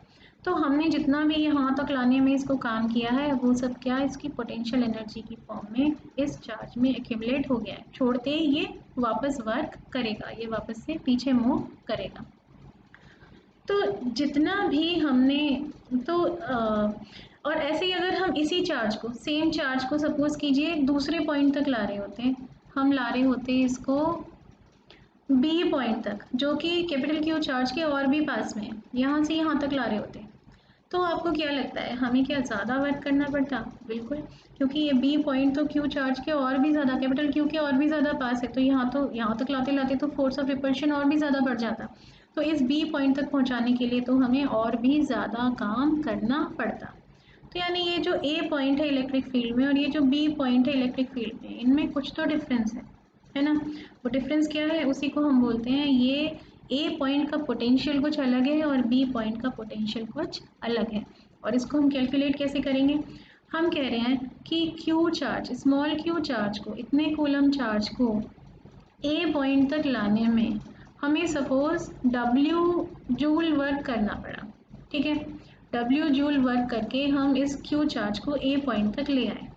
तो हमने जितना भी यहाँ तक लाने में इसको काम किया है वो सब क्या, इसकी पोटेंशियल एनर्जी की फॉर्म में इस चार्ज में एक्यूमुलेट हो गया है। छोड़ते ही ये वापस वर्क करेगा, ये वापस से पीछे मूव करेगा। तो जितना भी हमने तो और ऐसे ही अगर हम इसी चार्ज को, सेम चार्ज को सपोज कीजिए एक दूसरे पॉइंट तक ला रहे होते हैं, हम ला रहे होते हैं इसको बी पॉइंट तक जो कि कैपिटल क्यू चार्ज के और भी पास में है, यहाँ से यहाँ तक ला रहे होते हैं, तो आपको क्या लगता है हमें क्या ज़्यादा वर्क करना पड़ता? बिल्कुल, क्योंकि ये बी पॉइंट तो क्यू चार्ज के और भी ज़्यादा, कैपिटल क्यू के और भी ज़्यादा पास है, तो यहाँ तक लाते लाते तो फोर्स ऑफ रिपल्शन और भी ज़्यादा बढ़ जाता। तो इस बी पॉइंट तक पहुँचाने के लिए तो हमें और भी ज़्यादा काम करना पड़ता। तो यानी ये जो ए पॉइंट है इलेक्ट्रिक फील्ड में और ये जो बी पॉइंट है इलेक्ट्रिक फील्ड में, इनमें कुछ तो डिफरेंस है ना? वो डिफरेंस क्या है, उसी को हम बोलते हैं, ये ए पॉइंट का पोटेंशियल कुछ अलग है और बी पॉइंट का पोटेंशियल कुछ अलग है। और इसको हम कैलकुलेट कैसे करेंगे, हम कह रहे हैं कि Q charge, small Q charge को, इतने कूलम चार्ज को ए पॉइंट तक लाने में हमें सपोज डब्ल्यू जूल वर्क करना पड़ा, ठीक है, डब्ल्यू जूल वर्क करके हम इस क्यू चार्ज को ए पॉइंट तक ले आए।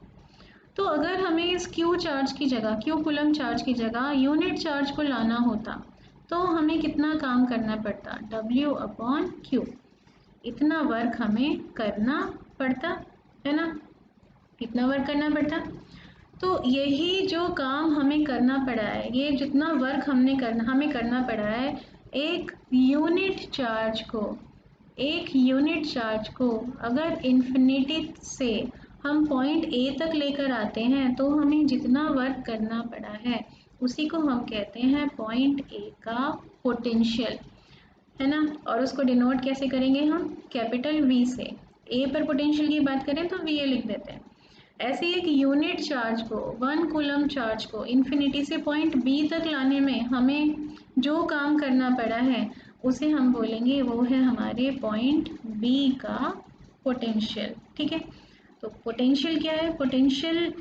तो अगर हमें इस क्यू चार्ज की जगह, क्यू कूलम चार्ज की जगह यूनिट चार्ज को लाना होता तो हमें कितना काम करना पड़ता, W अपॉन क्यू, इतना वर्क हमें करना पड़ता, है ना, इतना वर्क करना पड़ता। तो यही जो काम हमें करना पड़ा है, ये जितना वर्क हमें करना पड़ा है, एक यूनिट चार्ज को, एक यूनिट चार्ज को अगर इन्फिनिटी से हम पॉइंट ए तक लेकर आते हैं तो हमें जितना वर्क करना पड़ा है उसी को हम कहते हैं पॉइंट ए का पोटेंशियल, है ना। और उसको डिनोट कैसे करेंगे हम, कैपिटल वी से। ए पर पोटेंशियल की बात करें तो वी ए लिख देते हैं। ऐसे एक यूनिट चार्ज को, 1 कूलम चार्ज को इन्फिनिटी से पॉइंट बी तक लाने में हमें जो काम करना पड़ा है उसे हम बोलेंगे वो है हमारे पॉइंट बी का पोटेंशियल, ठीक है। तो पोटेंशियल क्या है, पोटेंशियल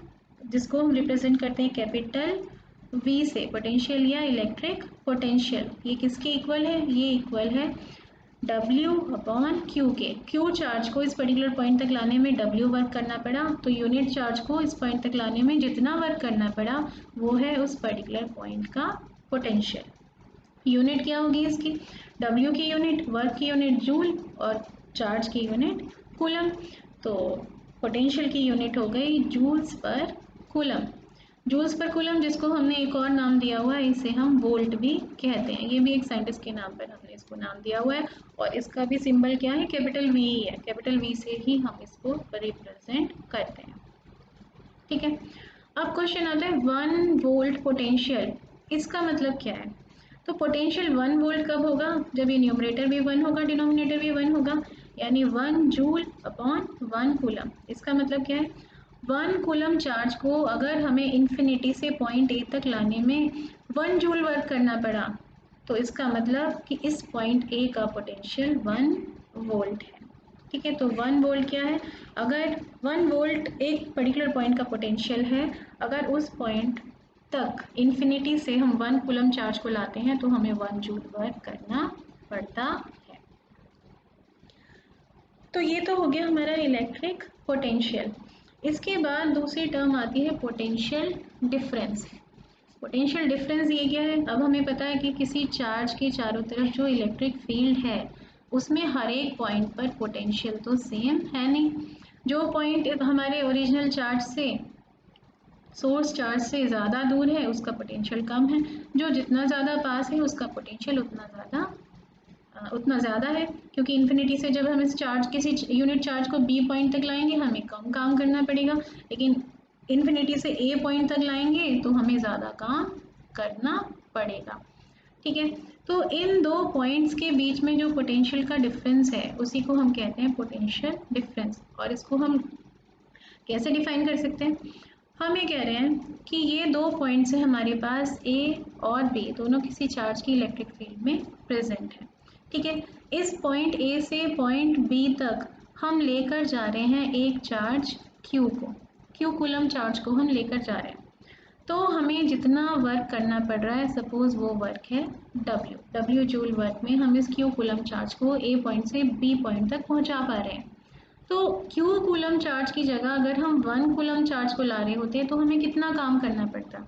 जिसको हम रिप्रेजेंट करते हैं कैपिटल वी से, पोटेंशियल या इलेक्ट्रिक पोटेंशियल, ये किसके इक्वल है, ये इक्वल है W अपॉन Q के। Q चार्ज को इस पर्टिकुलर पॉइंट तक लाने में W वर्क करना पड़ा, तो यूनिट चार्ज को इस पॉइंट तक लाने में जितना वर्क करना पड़ा वो है उस पर्टिकुलर पॉइंट का पोटेंशियल। यूनिट क्या होगी इसकी, W की यूनिट, वर्क की यूनिट जूल और चार्ज की यूनिट कूलम। तो पोटेंशियल की यूनिट हो गई joules per coulomb. Joules per coulomb जिसको हमने एक और नाम दिया हुआ है, इसे हम वोल्ट भी कहते हैं, ये भी एक साइंटिस्ट के नाम पर हमने इसको नाम दिया हुआ है। और इसका भी सिंबल क्या है, कैपिटल वी ही है, कैपिटल वी से ही हम इसको रिप्रेजेंट करते हैं, ठीक है। अब क्वेश्चन आता है 1 वोल्ट पोटेंशियल, इसका मतलब क्या है। तो पोटेंशियल 1 वोल्ट कब होगा, जब ये न्यूमरेटर भी 1 होगा, डिनोमिनेटर भी 1 होगा, यानी 1 जूल अपॉन 1 कूलम। इसका मतलब क्या है, 1 कूलम चार्ज को अगर हमें इन्फिनिटी से पॉइंट ए तक लाने में 1 जूल वर्क करना पड़ा, तो इसका मतलब कि इस पॉइंट ए का पोटेंशियल 1 वोल्ट है, ठीक है। तो 1 वोल्ट क्या है, अगर 1 वोल्ट एक पर्टिकुलर पॉइंट का पोटेंशियल है, अगर उस पॉइंट तक इन्फिनिटी से हम 1 कूलम चार्ज को लाते हैं तो हमें 1 जूल वर्क करना पड़ता है। तो ये तो हो गया हमारा इलेक्ट्रिक पोटेंशियल। इसके बाद दूसरी टर्म आती है पोटेंशियल डिफरेंस। पोटेंशियल डिफरेंस ये क्या है, अब हमें पता है कि किसी चार्ज के चारों तरफ जो इलेक्ट्रिक फील्ड है उसमें हर एक पॉइंट पर पोटेंशियल तो सेम है नहीं। जो पॉइंट हमारे ओरिजिनल चार्ज से, सोर्स चार्ज से ज़्यादा दूर है उसका पोटेंशियल कम है, जो जितना ज़्यादा पास है उसका पोटेंशियल उतना ज़्यादा उतना ज़्यादा है, क्योंकि इन्फिनिटी से जब हम इस चार्ज किसी यूनिट चार्ज को बी पॉइंट तक लाएंगे हमें कम काम करना पड़ेगा, लेकिन इन्फिनिटी से ए पॉइंट तक लाएंगे तो हमें ज़्यादा काम करना पड़ेगा। ठीक है, तो इन दो पॉइंट्स के बीच में जो पोटेंशियल का डिफरेंस है उसी को हम कहते हैं पोटेंशियल डिफरेंस। और इसको हम कैसे डिफाइन कर सकते हैं? हम ये कह रहे हैं कि ये दो पॉइंट्स हैं हमारे पास, ए और बी, दोनों किसी चार्ज की इलेक्ट्रिक फील्ड में प्रेजेंट है। ठीक है, इस पॉइंट ए से पॉइंट बी तक हम लेकर जा रहे हैं एक चार्ज क्यू को, क्यू कूलम चार्ज को हम लेकर जा रहे हैं। तो हमें जितना वर्क करना पड़ रहा है, सपोज वो वर्क है डब्ल्यू जूल वर्क में हम इस क्यू कूलम चार्ज को ए पॉइंट से बी पॉइंट तक पहुंचा पा रहे हैं। तो क्यू कूलम चार्ज की जगह अगर हम 1 कूलम चार्ज को ला रहे होते तो हमें कितना काम करना पड़ता?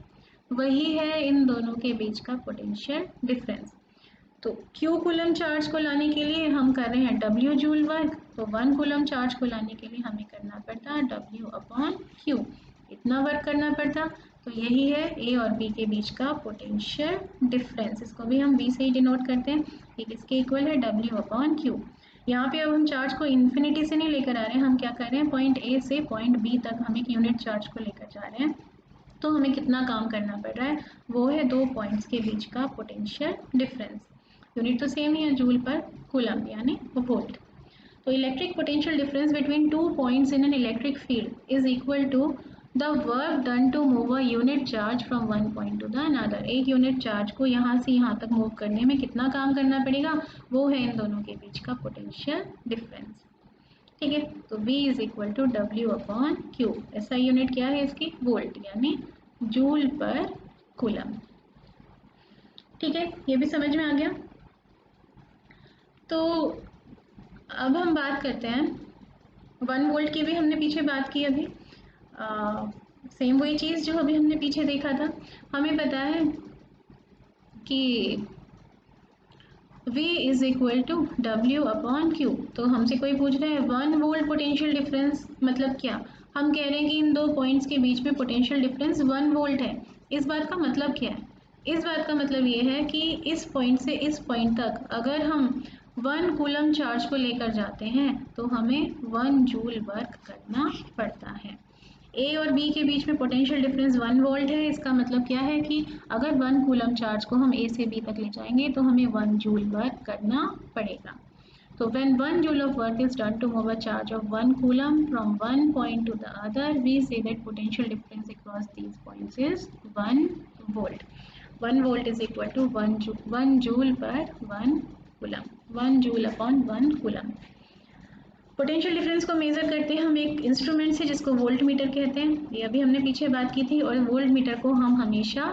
वही है इन दोनों के बीच का पोटेंशियल डिफरेंस। तो क्यू कूलम चार्ज को लाने के लिए हम कर रहे हैं डब्ल्यू जूल वर्क, तो 1 कूलम चार्ज को लाने के लिए हमें करना पड़ता डब्ल्यू अपॉन क्यू, इतना वर्क करना पड़ता। तो यही है ए और बी के बीच का पोटेंशियल डिफरेंस। इसको भी हम बी से ही डिनोट करते हैं कि किसके इक्वल है, डब्ल्यू अपॉन क्यू। यहाँ पे अब हम चार्ज को इन्फिनिटी से नहीं लेकर आ रहे हैं, हम क्या कर रहे हैं, पॉइंट ए से पॉइंट बी तक हम एक यूनिट चार्ज को लेकर जा रहे हैं। तो हमें कितना काम करना पड़ रहा है, वो है दो पॉइंट्स के बीच का पोटेंशियल डिफरेंस। यूनिट तो सेम ही है, जूल पर कूलम यानी वोल्ट। तो electric potential difference between two points in an electric field is equal to the work done to move a unit charge from one point to the another. एक unit charge को यहाँ से यहाँ तक move करने में कितना काम करना पड़ेगा, वो है इन दोनों के बीच का पोटेंशियल डिफरेंस। ठीक है, तो V is equal to W upon Q. ऐसा यूनिट क्या है इसकी, वोल्ट यानी जूल पर कूलम। ठीक है, ये भी समझ में आ गया। तो अब हम बात करते हैं 1 वोल्ट की, भी हमने पीछे बात की अभी, सेम वही चीज़ जो अभी हमने पीछे देखा था। हमें पता है कि V is equal to W upon Q. तो हमसे कोई पूछ रहा है 1 वोल्ट पोटेंशियल डिफरेंस मतलब क्या, हम कह रहे हैं कि इन दो पॉइंट्स के बीच में पोटेंशियल डिफरेंस 1 वोल्ट है। इस बात का मतलब क्या है, इस बात का मतलब ये है कि इस पॉइंट से इस पॉइंट तक अगर हम 1 कूलम चार्ज को लेकर जाते हैं तो हमें 1 जूल वर्क करना पड़ता है। ए और बी के बीच में पोटेंशियल डिफरेंस 1 वोल्ट है। इसका मतलब क्या है कि अगर 1 कूलम चार्ज को हम ए से बी तक ले जाएंगे तो हमें 1 जूल वर्क करना पड़ेगा। तो when 1 joule of work is done to move a charge of 1 coulomb from one point to the other, we say that potential difference across these points is 1 volt. 1 volt is equal to 1 joule per 1 coulomb, 1 joule upon 1 coulomb. Potential difference को measure करते हैं हम एक instrument से जिसको volt meter कहते हैं, ये अभी हमने पीछे बात की थी। और वोल्ट मीटर को हम हमेशा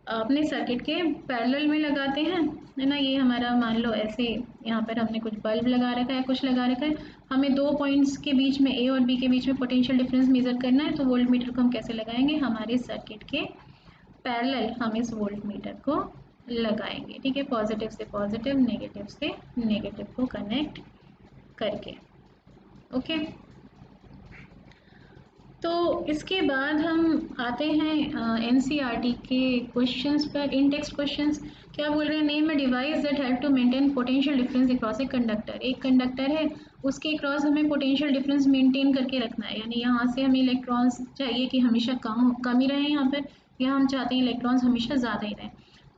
अपने सर्किट के पैरेलल में लगाते हैं, है ना। ये हमारा मान लो ऐसे यहाँ पर हमने कुछ बल्ब लगा रखा है, कुछ लगा रखा है, हमें दो पॉइंट्स के बीच में ए और बी के बीच में पोटेंशियल डिफरेंस मेज़र करना है। तो वोल्ट मीटर को हम कैसे लगाएंगे, हमारे सर्किट के पैरेलल हम इस वोल्ट मीटर को लगाएंगे। ठीक है, पॉजिटिव से पॉजिटिव, नेगेटिव से नेगेटिव को कनेक्ट करके। ओके, तो इसके बाद हम आते हैं एनसीईआरटी के क्वेश्चंस पर, इन टेक्स्ट क्वेश्चंस। क्या बोल रहे हैं, name a device that help to maintain potential difference across a conductor. एक कंडक्टर है, उसके अक्रॉस हमें पोटेंशियल डिफरेंस मेंटेन करके रखना है, यानी यहाँ से हमें इलेक्ट्रॉन्स चाहिए कि हमेशा कम ही रहें यहाँ पर, या हम चाहते हैं इलेक्ट्रॉन्स हमेशा ज़्यादा ही रहें।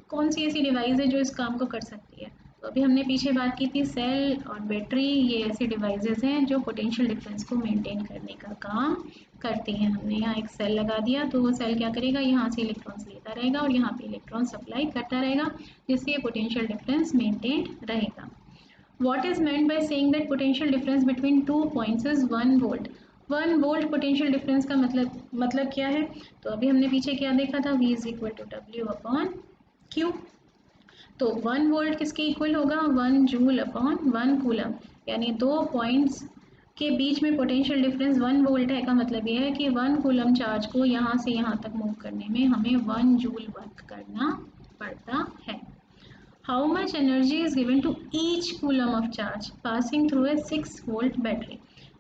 कौन सी ऐसी डिवाइस है जो इस काम को कर सकती है? तो अभी हमने पीछे बात की थी सेल और बैटरी, ये ऐसी डिवाइसेस हैं जो पोटेंशियल डिफरेंस को मेंटेन करने का काम करती हैं। हमने यहाँ एक सेल लगा दिया तो वो सेल क्या करेगा, यहाँ से इलेक्ट्रॉन्स लेता रहेगा और यहाँ पे इलेक्ट्रॉन सप्लाई करता रहेगा, जिससे ये पोटेंशियल डिफरेंस मेंटेन रहेगा। What is meant by saying that potential difference between two points is 1 volt? 1 volt potential difference का मतलब क्या है? तो अभी हमने पीछे क्या देखा था, V is equal to W upon Q. तो 1 वोल्ट किसके इक्वल होगा, 1 जूल अपॉन 1 कूलम, यानी दो पॉइंट्स के बीच में पोटेंशियल डिफरेंस 1 वोल्ट है। का मतलब ये है कि 1 कूलम चार्ज को यहाँ से यहाँ तक मूव करने में हमें 1 जूल वर्क करना पड़ता है। How much energy is given to each coulomb of charge passing through a 6 volt battery?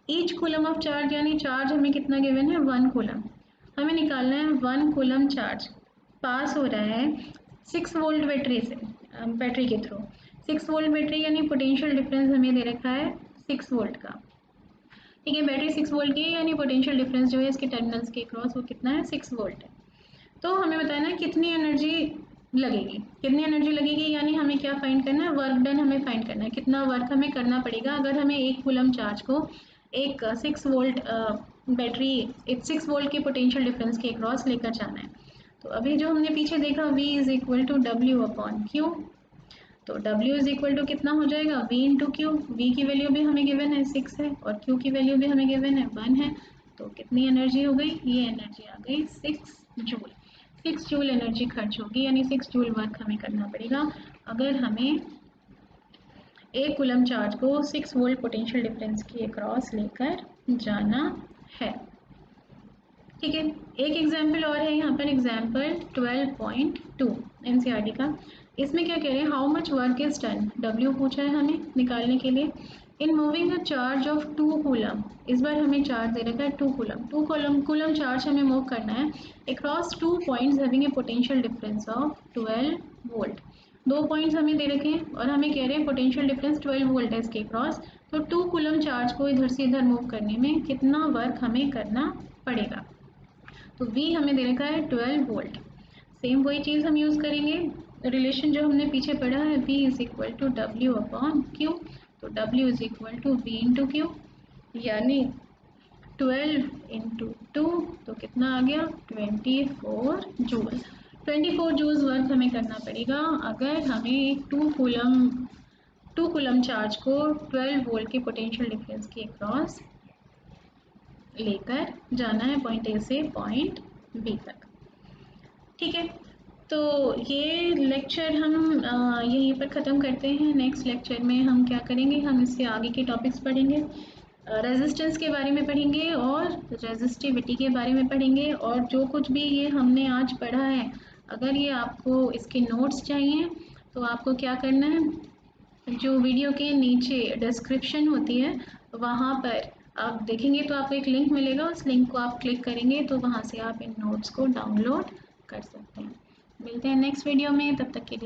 Each coulomb of charge यानी चार्ज हमें कितना गिवन है, 1 कूलम। हमें निकालना है 1 कूलम चार्ज पास हो रहा है 6 वोल्ट बैटरी से, बैटरी के थ्रू 6 वोल्ट बैटरी यानी पोटेंशियल डिफरेंस हमें दे रखा है 6 वोल्ट का। ठीक है, बैटरी 6 वोल्ट की है यानी पोटेंशियल डिफरेंस जो है इसके टर्मिनल्स के क्रॉस वो कितना है, 6 वोल्ट है। तो हमें बताना है कितनी एनर्जी लगेगी, कितनी एनर्जी लगेगी यानी हमें क्या फाइंड करना है, वर्क डन हमें फाइंड करना है, कितना वर्क हमें करना पड़ेगा अगर हमें 1 कूलम चार्ज को एक 6 वोल्ट बैटरी, एक 6 वोल्ट के पोटेंशियल डिफरेंस के क्रॉस लेकर जाना है। तो अभी जो हमने पीछे देखा V is equal to W upon Q, तो W इज इक्वल टू कितना हो जाएगा, V इंटू क्यू। V की वैल्यू भी हमें गिवन है 6 है और Q की वैल्यू भी हमें गिवन है 1 है। तो कितनी एनर्जी हो गई, ये एनर्जी आ गई 6 जूल। 6 जूल एनर्जी खर्च होगी यानी 6 जूल वर्क हमें करना पड़ेगा अगर हमें 1 कूलम चार्ज को 6 वोल्ट पोटेंशियल डिफरेंस के अक्रॉस लेकर जाना है। ठीक है, एक एग्जाम्पल और है यहाँ पर, एग्जाम्पल 12.2 एनसीईआरटी का। इसमें क्या कह रहे हैं, how much work is done, W पूछा है हमें निकालने के लिए। In moving a charge of 2 coulomb, इस बार हमें चार्ज दे रखा है 2 कूलम, 2 कूलम चार्ज हमें मूव करना है across 2 points having a potential difference of 12 volt. 2 points हमें दे रखे हैं और हमें कह रहे हैं पोटेंशियल डिफरेंस 12 वोल्ट है इसके क्रॉस। तो 2 कूलम चार्ज को इधर से इधर मूव करने में कितना वर्क हमें करना पड़ेगा। तो V हमें दे रखा है 12 वोल्ट। सेम वही चीज़ हम यूज़ करेंगे, रिलेशन जो हमने पीछे पढ़ा है, V is equal to W upon Q. तो W is equal to V into Q, यानी 12 इंटू 2 तो कितना आ गया 24 जूल। 24 जूल्स वर्क हमें करना पड़ेगा अगर हमें 2 कूलम चार्ज को 12 वोल्ट के पोटेंशियल डिफरेंस के अक्रॉस लेकर जाना है पॉइंट ए से पॉइंट बी तक। ठीक है, तो ये लेक्चर हम यहीं पर ख़त्म करते हैं। नेक्स्ट लेक्चर में हम क्या करेंगे, हम इससे आगे के टॉपिक्स पढ़ेंगे, रेजिस्टेंस के बारे में पढ़ेंगे और रेजिस्टिविटी के बारे में पढ़ेंगे। और जो कुछ भी ये हमने आज पढ़ा है, अगर ये आपको इसके नोट्स चाहिए तो आपको क्या करना है, जो वीडियो के नीचे डिस्क्रिप्शन होती है वहाँ पर आप देखेंगे तो आपको एक लिंक मिलेगा, उस लिंक को आप क्लिक करेंगे तो वहाँ से आप इन नोट्स को डाउनलोड कर सकते हैं। मिलते हैं नेक्स्ट वीडियो में, तब तक के लिए